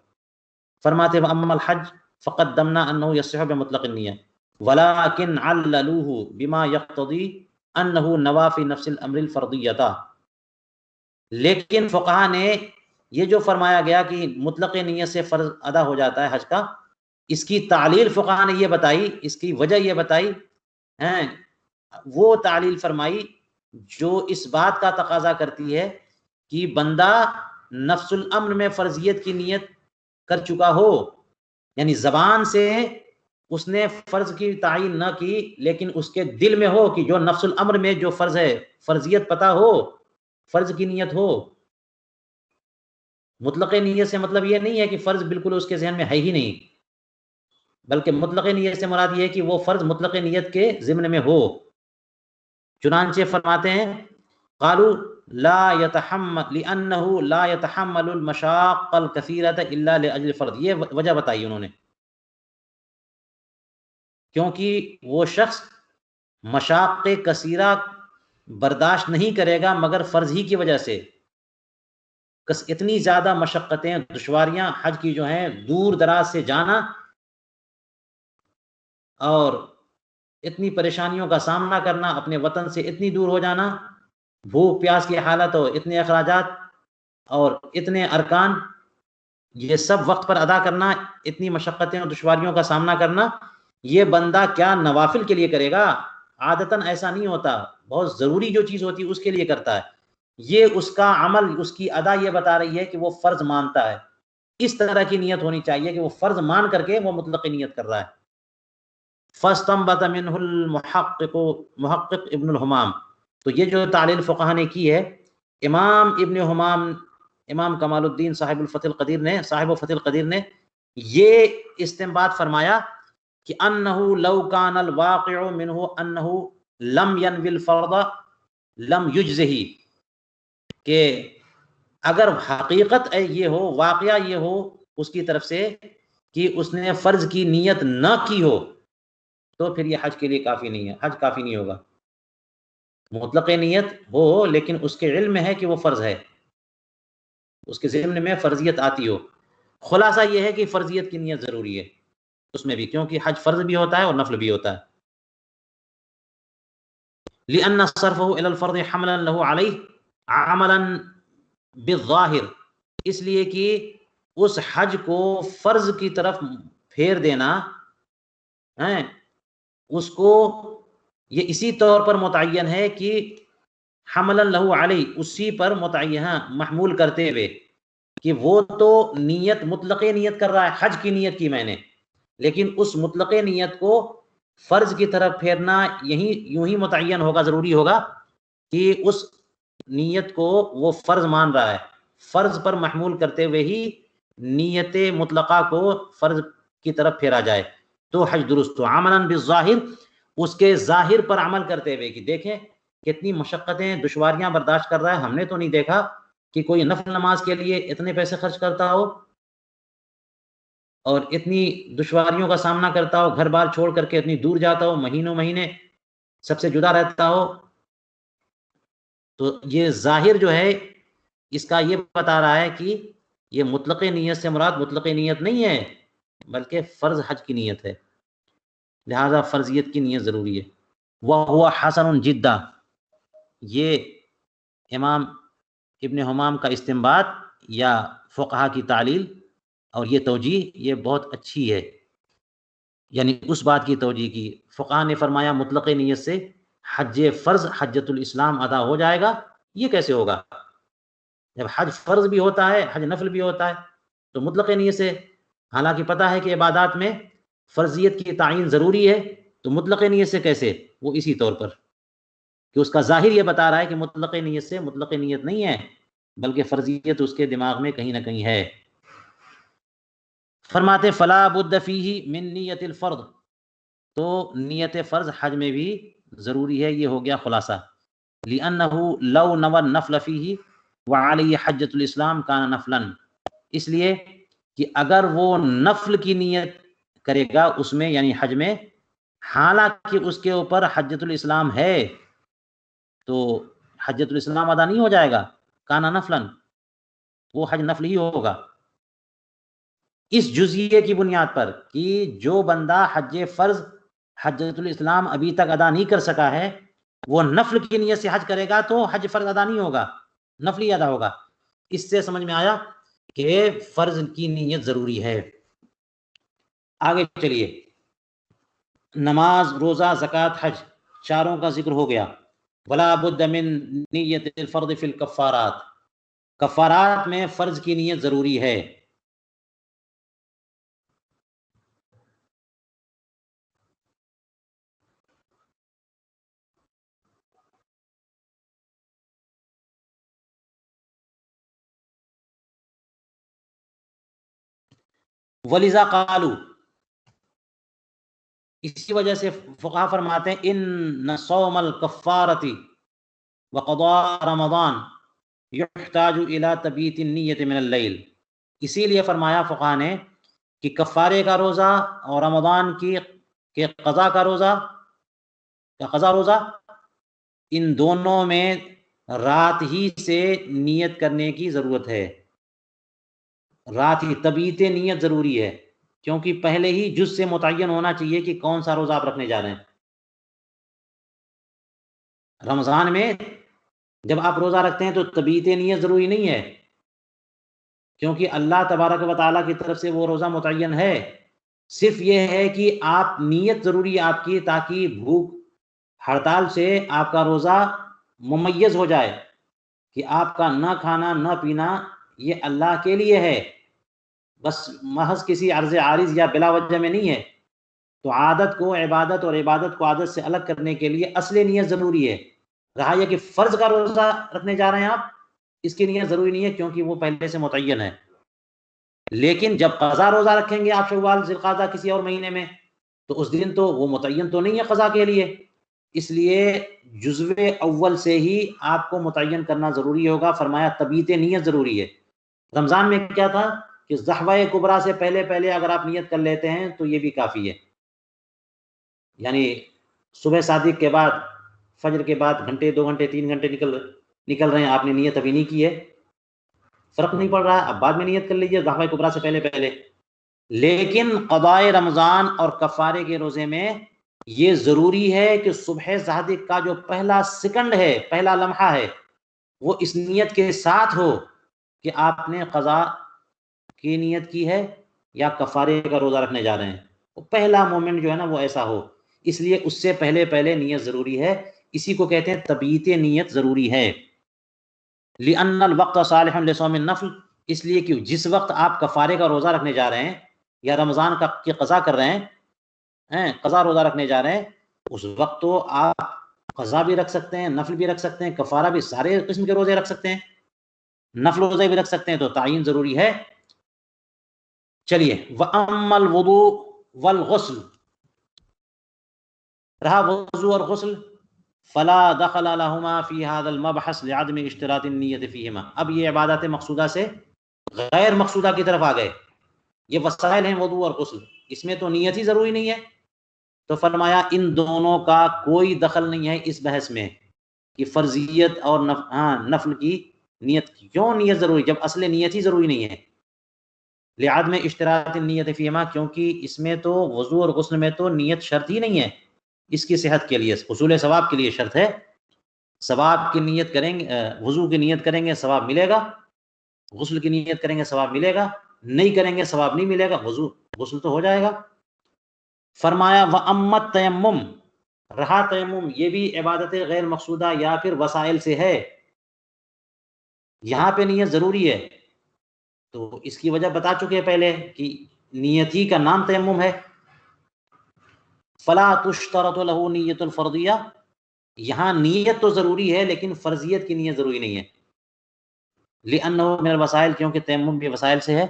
فرماتے ہیں اما الحج فقدمنا انه يصح بمطلق النیہ ولكن عللوه بما يقتضي انه نوى في نفس الامر الفرضیہ، لیکن فقہا نے یہ جو فرمایا گیا کہ مطلق نیت سے فرض ادا ہو جاتا ہے حج کا، اس کی تعلیل فقہا نے یہ بتائی، اس کی وجہ یہ بتائی ہیں، وہ تعلیل فرمائی جو اس بات کا تقاضا کرتی ہے کہ بندہ نفس الامر میں فرضیت کی نیت کر چکا ہو، یعنی زبان سے اس نے فرض کی تعین نہ کی لیکن اس کے دل میں ہو کہ جو نفس الامر میں جو فرض ہے، فرضیت پتہ ہو، فرض کی نیت ہو. مطلق نیت سے مطلب یہ نہیں ہے کہ فرض بالکل اس کے ذہن میں ہے ہی نہیں، بلکہ مطلق نیت سے مراد یہ ہے کہ وہ فرض مطلق نیت کے ضمن میں ہو۔ چنانچہ فرماتے ہیں قالوا لا يتحمل لانه لا يتحمل المشاق الكثيرة الا لاجل فرض، یہ وجہ بتائی انہوں نے، کیونکہ وہ شخص مشاق کثیرہ برداشت نہیں کرے گا مگر فرض ہی کی وجہ سے۔ اتنی زیادہ مشقتیں دشواریاں حج کی جو ہیں، دور دراز سے جانا اور اتنی پریشانیوں کا سامنا کرنا، اپنے وطن سے اتنی دور ہو جانا، بھوک پیاس کی حالت ہو، اتنے اخراجات اور اتنے ارکان، یہ سب وقت پر ادا کرنا، اتنی مشقتیں اور دشواریوں کا سامنا کرنا، یہ بندہ کیا نوافل کے لیے کرے گا؟ عادتاً ایسا نہیں ہوتا، بہت ضروری جو چیز ہوتی ہے اس کے لیے کرتا ہے۔ یہ اس کا عمل، اس کی ادا یہ بتا رہی ہے کہ وہ فرض مانتا ہے۔ اس طرح کی نیت ہونی چاہیے کہ وہ فرض مان کر کے وہ مطلق نیت کر رہا ہے۔ فاستنبط منه محقق ابن الحمام، تو یہ جو تعلیل فقہ نے کی ہے، امام ابن حمام، امام کمال الدین صاحب فتح القدیر نے یہ استنباط فرمایا کہ انه لو كان الواقع منه انه لم ينوي الفرض لم يجزه، کہ اگر حقیقت یہ ہو، واقعہ یہ ہو اس کی طرف سے کہ اس نے فرض کی نیت نہ کی ہو، تو پھر یہ حج کے لیے کافی نہیں ہے، حج کافی نہیں ہوگا۔ مطلق نیت ہو لیکن اس کے علم میں ہے کہ وہ فرض ہے، اس کے ذہن میں فرضیت آتی ہو۔ خلاصہ یہ ہے کہ فرضیت کی نیت ضروری ہے اس میں بھی، کیونکہ حج فرض بھی ہوتا ہے اور نفل بھی ہوتا ہے۔ لأن صرفه إلى الفرض حملا له عليه عملا بالظاہر، اس لیے کہ اس حج کو فرض کی طرف پھیر دینا ہے، اس کو یہ اسی طور پر متعین ہے کہ حملا له علیہ، اسی پر متعین محمول کرتے ہوئے کہ وہ تو نیت مطلق نیت کر رہا ہے، حج کی نیت کی میں نے، لیکن اس مطلق نیت کو فرض کی طرف پھیرنا یوں ہی متعین ہوگا، ضروری ہوگا کہ اس نیت کو وہ فرض مان رہا ہے، فرض پر محمول کرتے ہوئے ہی نیت مطلقہ کو فرض کی طرف پھیرا جائے تو حج درست ہو۔ عملا بالظاہر، اس کے ظاہر پر عمل کرتے ہوئے کہ دیکھیں کتنی مشقتیں دشواریاں برداشت کر رہا ہے، ہم نے تو نہیں دیکھا کہ کوئی نفل نماز کے لیے اتنے پیسے خرچ کرتا ہو اور اتنی دشواریوں کا سامنا کرتا ہو، گھر بار چھوڑ کر کے اتنی دور جاتا ہو، مہینوں مہینے سب سے جدا رہتا ہو۔ تو یہ ظاہر جو ہے اس کا یہ بتا رہا ہے کہ یہ مطلق نیت سے مراد مطلق نیت نہیں ہے بلکہ فرض حج کی نیت ہے، لہذا فرضیت کی نیت ضروری ہے۔ وَهُوَ حَسَنٌ جِدًّا، یہ امام ابن حمام کا استنباط یا فقہا کی تعلیل اور یہ توجیہ یہ بہت اچھی ہے، یعنی اس بات کی توجیہ کی فقہا نے فرمایا مطلق نیت سے حج فرض حجۃ الاسلام ادا ہو جائے گا۔ یہ کیسے ہوگا؟ جب حج فرض بھی ہوتا ہے، حج نفل بھی ہوتا ہے، تو مطلق نیت سے، حالانکہ پتہ ہے کہ عبادات میں فرضیت کی تعین ضروری ہے، تو مطلق نیت سے کیسے؟ وہ اسی طور پر کہ اس کا ظاہر یہ بتا رہا ہے کہ مطلق نیت سے مطلق نیت نہیں ہے بلکہ فرضیت اس کے دماغ میں کہیں نہ کہیں ہے۔ فرماتے فلا بد فیہ من نیت الفرض، تو نیت فرض حج میں بھی ضروری ہے، یہ ہو گیا خلاصہ۔ لأنه لو نوى النفل فیہ وعلیہ حجۃ الاسلام کان نفلا، اس لیے کہ اگر وہ نفل کی نیت کرے گا اس میں یعنی حج میں، حالانکہ اس کے اوپر حجۃ الاسلام ہے، تو حجۃ الاسلام ادا نہیں ہو جائے گا، کانا نفلاً، وہ حج نفل ہی ہوگا۔ اس جزئیے کی بنیاد پر کہ جو بندہ حج فرض حجۃ الاسلام ابھی تک ادا نہیں کر سکا ہے، وہ نفل کی نیت سے حج کرے گا تو حج فرض ادا نہیں ہوگا، نفل ہی ادا ہوگا۔ اس سے سمجھ میں آیا کہ فرض کی نیت ضروری ہے۔ آگے چلیے، نماز، روزہ، زکوٰۃ، حج، چاروں کا ذکر ہو گیا۔ ولا بد من نیت الفرض فی الکفارات، کفارات میں فرض کی نیت ضروری ہے۔ وَلِذَا قَالُوا، اسی وجہ سے فقہا فرماتے ہیں ان صوم الکفارۃ وقضاء رمضان یحتاج الی تبیت النیۃ من اللیل، اسی لیے فرمایا فقہا نے کہ کفارے کا روزہ اور رمضان کی کے قضا کا روزہ ان دونوں میں رات ہی سے نیت کرنے کی ضرورت ہے، رات ہی تبیت نیت ضروری ہے، کیونکہ پہلے ہی جز سے متعین ہونا چاہیے کہ کون سا روزہ آپ رکھنے جا رہے ہیں۔ رمضان میں جب آپ روزہ رکھتے ہیں تو تبیت نیت ضروری نہیں ہے، کیونکہ اللہ تبارک و تعالیٰ کی طرف سے وہ روزہ متعین ہے، صرف یہ ہے کہ آپ نیت ضروری ہے آپ کی، تاکہ بھوک ہڑتال سے آپ کا روزہ ممیز ہو جائے کہ آپ کا نہ کھانا نہ پینا یہ اللہ کے لیے ہے، بس محض کسی عرض عارض یا بلا وجہ میں نہیں ہے۔ تو عادت کو عبادت اور عبادت کو عادت سے الگ کرنے کے لیے اصل نیت ضروری ہے۔ رہا یہ کہ فرض کا روزہ رکھنے جا رہے ہیں آپ، اس کی نیت ضروری نہیں ہے کیونکہ وہ پہلے سے متعین ہے، لیکن جب قضا روزہ رکھیں گے آپ شوال ذی القعدہ کسی اور مہینے میں، تو اس دن تو وہ متعین تو نہیں ہے قضا کے لیے، اس لیے جزو اول سے ہی آپ کو متعین کرنا ضروری ہوگا۔ فرمایا تبیت نیت ضروری ہے۔ رمضان میں کیا تھا کہ ضحوہ کبریٰ سے پہلے اگر آپ نیت کر لیتے ہیں تو یہ بھی کافی ہے، یعنی صبح صادق کے بعد فجر کے بعد گھنٹے 2 گھنٹے 3 گھنٹے نکل رہے ہیں، آپ نے نیت ابھی نہیں کی ہے، فرق نہیں پڑ رہا ہے، اب بعد میں نیت کر لیجیے ضحوہ کبریٰ سے پہلے۔ لیکن قضاء رمضان اور کفارے کے روزے میں یہ ضروری ہے کہ صبح صادق کا جو پہلا سیکنڈ ہے، پہلا لمحہ ہے، وہ اس نیت کے ساتھ ہو کہ آپ نے قضا کی نیت کی ہے یا کفارے کا روزہ رکھنے جا رہے ہیں، وہ پہلا مومنٹ جو ہے نا وہ ایسا ہو، اس لیے اس سے پہلے نیت ضروری ہے، اسی کو کہتے ہیں تبیت نیت ضروری ہے۔ لأن الوقت صالح لصوم النفل، اس لیے کہ جس وقت آپ کفارے کا روزہ رکھنے جا رہے ہیں یا رمضان کی قضا کر رہے ہیں، قضا روزہ رکھنے جا رہے ہیں، اس وقت تو آپ قضا بھی رکھ سکتے ہیں، نفل بھی رکھ سکتے ہیں، کفارہ بھی، سارے قسم کے روزے رکھ سکتے ہیں، نفل روزے بھی رکھ سکتے ہیں، تو تعین ضروری ہے۔ چلیے، وَأَمَّا الْوُضُوءُ وَالْغُسْلُ، رہا وضو اور غسل، فلا دخل لهما في هذا المبحث لعدم اشتراط النیت فیہما، اب یہ عبادات مقصودہ سے غیر مقصودہ کی طرف آ گئے، یہ وسائل ہیں وضو اور غسل، اس میں تو نیت ہی ضروری نہیں ہے، تو فرمایا ان دونوں کا کوئی دخل نہیں ہے اس بحث میں کہ فرضیت اور نفل کی نیت، کیوں نیت ضروری جب اصل نیت ہی ضروری نہیں ہے؟ لعدم اشتراط النیت فیہما، کیونکہ اس میں تو وضو اور غسل میں تو نیت شرط ہی نہیں ہے اس کی صحت کے لیے، حصول ثواب کے لیے شرط ہے، ثواب کی نیت کریں گے، وضو کی نیت کریں گے ثواب ملے گا، غسل کی نیت کریں گے ثواب ملے گا، نہیں کریں گے ثواب نہیں ملے گا، وضو غسل تو ہو جائے گا۔ فرمایا وَأَمَّا التَّيَمُّمُ، رہا تیمم، یہ بھی عبادت غیر مقصودہ یا پھر وسائل سے ہے، یہاں پہ نیت ضروری ہے، تو اس کی وجہ بتا چکے پہلے کہ نیت ہی کا نام تیمم ہے۔ فلا تشترط له نیت الفرضیہ، یہاں نیت تو ضروری ہے لیکن فرضیت کی نیت ضروری نہیں ہے، لأنہ من الوسائل، کیونکہ تیمم بھی وسائل سے ہے،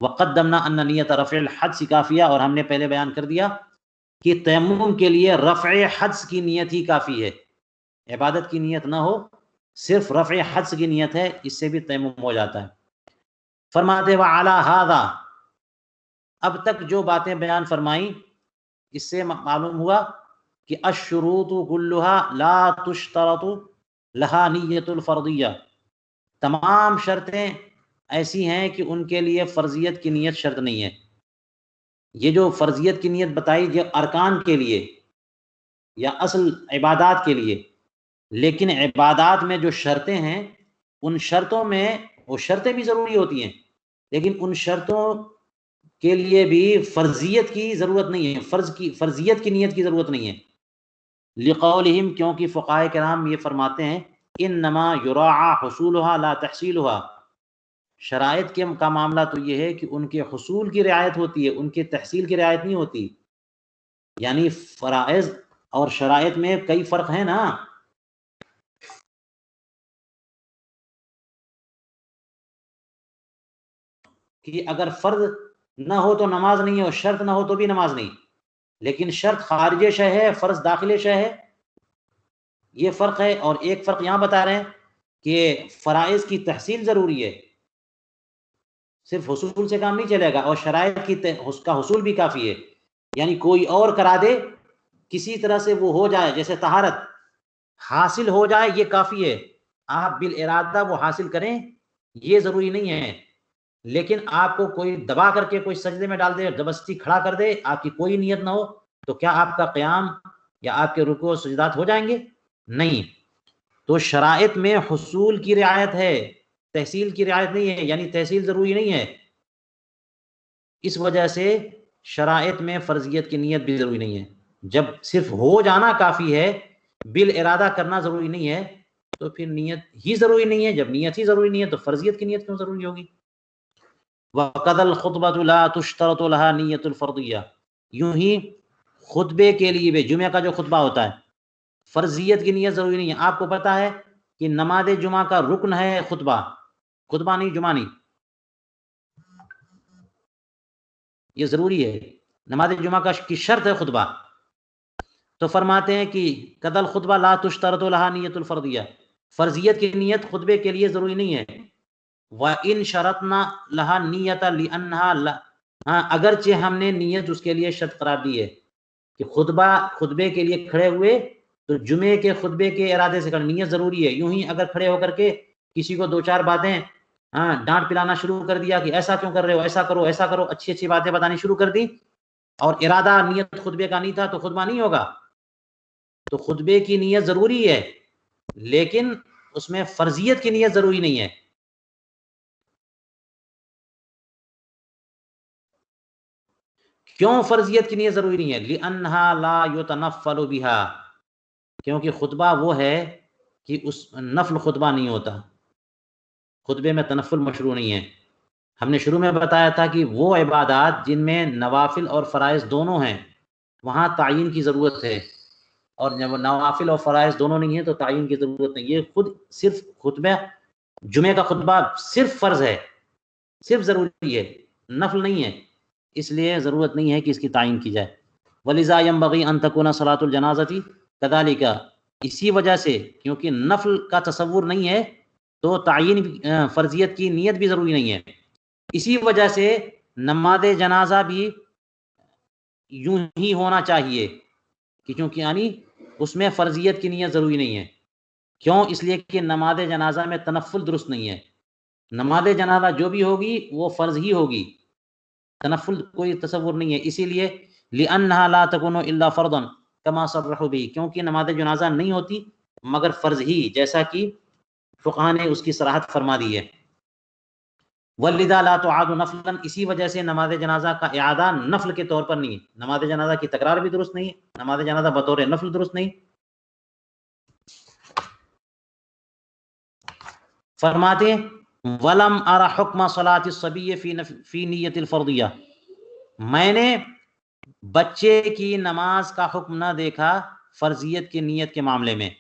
وقدمنا ان نیت رفع الحدث کافیہ، اور ہم نے پہلے بیان کر دیا کہ تیمم کے لیے رفع حدث کی نیت ہی کافی ہے، عبادت کی نیت نہ ہو، صرف رفع حدث کی نیت ہے، اس سے بھی تیمم ہو جاتا ہے۔ فرماتے وعلی ھذا، اب تک جو باتیں بیان فرمائیں اس سے معلوم ہوا کہ الشروط کلها لا تشترط لها نیت الفرضیہ، تمام شرطیں ایسی ہیں کہ ان کے لیے فرضیت کی نیت شرط نہیں ہے، یہ جو فرضیت کی نیت بتائی جو ارکان کے لیے یا اصل عبادات کے لیے، لیکن عبادات میں جو شرطیں ہیں ان شرطوں میں وہ شرطیں بھی ضروری ہوتی ہیں، لیکن ان شرطوں کے لیے بھی فرضیت کی ضرورت نہیں ہے، فرضیت کی نیت کی ضرورت نہیں ہے، لقولہم، کیونکہ فقہاء کرام یہ فرماتے ہیں انما یراعی حصولها لا تحصیلها، شرائط کا معاملہ تو یہ ہے کہ ان کے حصول کی رعایت ہوتی ہے، ان کے تحصیل کی رعایت نہیں ہوتی، یعنی فرائض اور شرائط میں کئی فرق ہیں نا، کہ اگر فرض نہ ہو تو نماز نہیں ہے، اور شرط نہ ہو تو بھی نماز نہیں. لیکن شرط خارج شے ہے، فرض داخل شے ہے، یہ فرق ہے. اور ایک فرق یہاں بتا رہے ہیں کہ فرائض کی تحصیل ضروری ہے، صرف حصول سے کام نہیں چلے گا، اور شرائط کی کا حصول بھی کافی ہے. یعنی کوئی اور کرا دے، کسی طرح سے وہ ہو جائے، جیسے طہارت حاصل ہو جائے، یہ کافی ہے. آپ بالارادہ وہ حاصل کریں یہ ضروری نہیں ہے. لیکن آپ کو کوئی دبا کر کے کوئی سجدے میں ڈال دے، زبردستی کھڑا کر دے، آپ کی کوئی نیت نہ ہو، تو کیا آپ کا قیام یا آپ کے رکوع و سجدات ہو جائیں گے؟ نہیں. تو شرائط میں حصول کی رعایت ہے، تحصیل کی رعایت نہیں ہے، یعنی تحصیل ضروری نہیں ہے. اس وجہ سے شرائط میں فرضیت کی نیت بھی ضروری نہیں ہے. جب صرف ہو جانا کافی ہے، بالارادہ کرنا ضروری نہیں ہے، تو پھر نیت ہی ضروری نہیں ہے. جب نیت ہی ضروری نہیں ہے تو فرضیت کی نیت کیوں ضروری ہوگی؟ وَقَدَ الْخُطْبَةُ لَا تُشْتَرَطُ لَهَا نِيَّةُ الْفَرْضِيَّةِ، یوں ہی خطبے کے لیے بھی، جمعہ کا جو خطبہ ہوتا ہے، فرضیت کی نیت ضروری نہیں ہے. آپ کو پتا ہے کہ نماز جمعہ کا رکن ہے خطبہ، خطبہ نہیں، جمعہ نہیں، یہ ضروری ہے. نماز جمعہ کی شرط ہے خطبہ. تو فرماتے ہیں کہ قَدَ الْخُطْبَةُ لَا تُشْتَرَطُ لَهَا نِيَّةُ الْفَرْضِيَّةِ، فرضیت کی نیت خطبے کے لیے ضروری نہیں ہے. وَإِن شَرَطْنَا لَهَا النِّيَّةَ لِأَنَّهَا، اگرچہ ہم نے نیت اس کے لیے شرط قرار دی ہے کہ خطبے کے لیے کھڑے ہوئے تو جمعے کے خطبے کے ارادے سے کرنا، نیت ضروری ہے. یوں ہی اگر کھڑے ہو کر کے کسی کو دو چار باتیں ڈانٹ پلانا شروع کر دیا کہ ایسا کیوں کر رہے ہو، ایسا کرو، ایسا کرو، اچھی اچھی باتیں بتانی شروع کر دی، اور ارادہ نیت خطبے کا نہیں تھا، تو خطبہ نہیں ہوگا. تو خطبے کی نیت ضروری ہے، لیکن اس میں فرضیت کی نیت ضروری نہیں ہے. کیوں فرضیت کی نیت ضروری نہیں ہے؟ لِأَنَّهَا لَا يُتَنَفَّلُ بِهَا، کیونکہ خطبہ وہ ہے کہ اس نفل خطبہ نہیں ہوتا، خطبے میں تنفل مشروع نہیں ہے. ہم نے شروع میں بتایا تھا کہ وہ عبادات جن میں نوافل اور فرائض دونوں ہیں وہاں تعین کی ضرورت ہے، اور جب نوافل اور فرائض دونوں نہیں ہیں تو تعین کی ضرورت نہیں. یہ خود صرف خطبہ جمعے کا خطبہ صرف فرض ہے، صرف ضروری ہے، نفل نہیں ہے، اس لیے ضرورت نہیں ہے کہ اس کی تعین کی جائے. وَلِذَا يَنبَغِي أَن تَكُونَ صَلَاةُ الْجَنَازَةِ كَذَلِكَ، اسی وجہ سے کیونکہ نفل کا تصور نہیں ہے تو تعین فرضیت کی نیت بھی ضروری نہیں ہے. اسی وجہ سے نماز جنازہ بھی یوں ہی ہونا چاہیے کہ چونکہ یعنی اس میں فرضیت کی نیت ضروری نہیں ہے. کیوں؟ اس لیے کہ نماز جنازہ میں تنفل درست نہیں ہے. نماز جنازہ جو بھی ہوگی وہ فرض ہی ہوگی، تنفل کوئی تصور نہیں ہے. اسی لیے لِأَنَّهَا لَا تَكُونُ إِلَّا فَرْضًا كَمَا صَرَّحُوا بِهِ، کیونکہ نماز جنازہ نہیں ہوتی مگر فرض ہی، جیسا کہ فقہاء نے اس کی صراحت فرما دی ہے. وَلِذَا لَا تُعَادُ نَفْلًا، اسی وجہ سے نماز جنازہ کا اعادہ نفل کے طور پر نہیں ہے. نماز جنازہ کی تکرار بھی درست نہیں ہے، نماز جنازہ بطور نفل درست نہیں. فرماتے ہیں وَلَمْ أَرَ حُکْمَ صَلَاةِ الصَّبِيِّ فِي نِيَّةِ الْفَرْضِيَّةِ، میں نے بچے کی نماز کا حکم نہ دیکھا فرضیت کی نیت کے معاملے میں.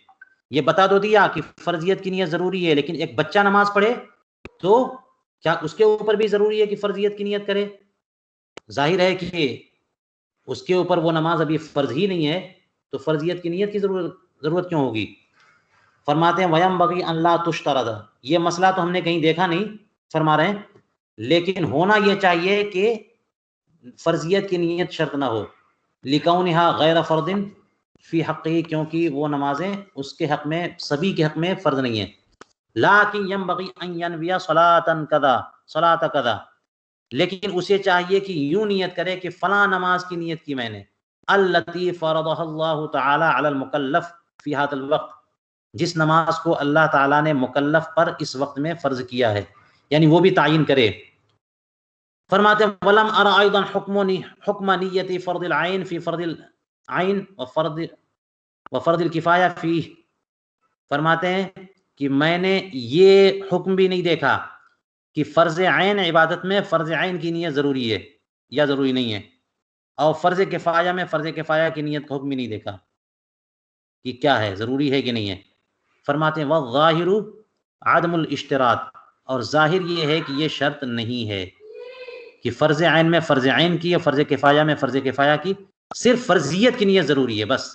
یہ بتا دو دیا کہ فرضیت کی نیت ضروری ہے، لیکن ایک بچہ نماز پڑھے تو کیا اس کے اوپر بھی ضروری ہے کہ فرضیت کی نیت کرے؟ ظاہر ہے کہ اس کے اوپر وہ نماز ابھی فرض ہی نہیں ہے، تو فرضیت کی نیت کی ضرورت کیوں ہوگی؟ فرماتے ہیں وَيَنبَغِي أَن لَا تُشْتَرَطَ، یہ مسئلہ تو ہم نے کہیں دیکھا نہیں، فرما رہے ہیں لیکن ہونا یہ چاہیے کہ فرضیت کی نیت شرط نہ ہو. لِكَوْنِهَا غَيْرَ فَرْضٍ فِي حَقِّهِ، کیونکہ وہ نمازیں اس کے حق میں، سبھی کے حق میں فرض نہیں ہیں. لَكِنْ يَنبَغِي أَن يَنْوِيَ صَلَاةَ كَذَا، لیکن اسے چاہیے کہ یوں نیت کرے کہ فلاں نماز کی نیت کی میں نے، التي فرضها اللہ تعالی علی المکلف فی هذا الوقت، جس نماز کو اللہ تعالیٰ نے مکلف پر اس وقت میں فرض کیا ہے، یعنی وہ بھی تعین کرے. فرماتے ہیں وَلَمْ أَرَ أَيْضًا حُکْمَ نِيَّةِ فَرْضِ الْعَيْنِ فِي فَرْضِ الْعَيْنِ وَفَرْضِ الْكِفَایَةِ فِيهِ، فرماتے ہیں کہ میں نے یہ حکم بھی نہیں دیکھا کہ فرض عین عبادت میں فرض عین کی نیت ضروری ہے یا ضروری نہیں ہے، اور فرض کفایہ میں فرض کفایہ کی نیت کا حکم بھی نہیں دیکھا کہ کیا ہے، ضروری ہے کہ نہیں ہے. فرماتے ہیں وَالظَّاهِرُ عَدْمُ الْاشْتِرَاطِ، اور ظاہر یہ ہے کہ یہ شرط نہیں ہے. کہ فرض عین میں فرض عین کی یا فرض کفایہ میں فرض کفایہ کی، صرف فرضیت کی نیت ضروری ہے بس.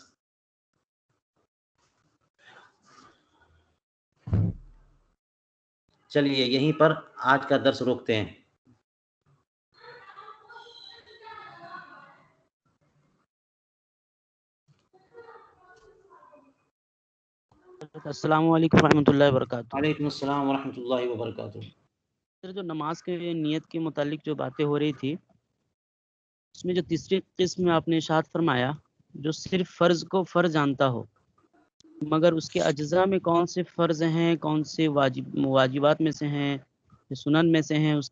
چلیے یہیں پر آج کا درس روکتے ہیں. السلام علیکم ورحمۃ اللہ وبرکاتہ. وعلیکم السلام ورحمۃ اللہ وبرکاتہ. سر جو نماز کے نیت کے متعلق جو باتیں ہو رہی تھی، اس میں جو تیسری قسم میں آپ نے ارشاد فرمایا جو صرف فرض کو فرض جانتا ہو، مگر اس کے اجزاء میں کون سے فرض ہیں، کون سے واجبات میں سے ہیں، سنن میں سے ہیں، اس کی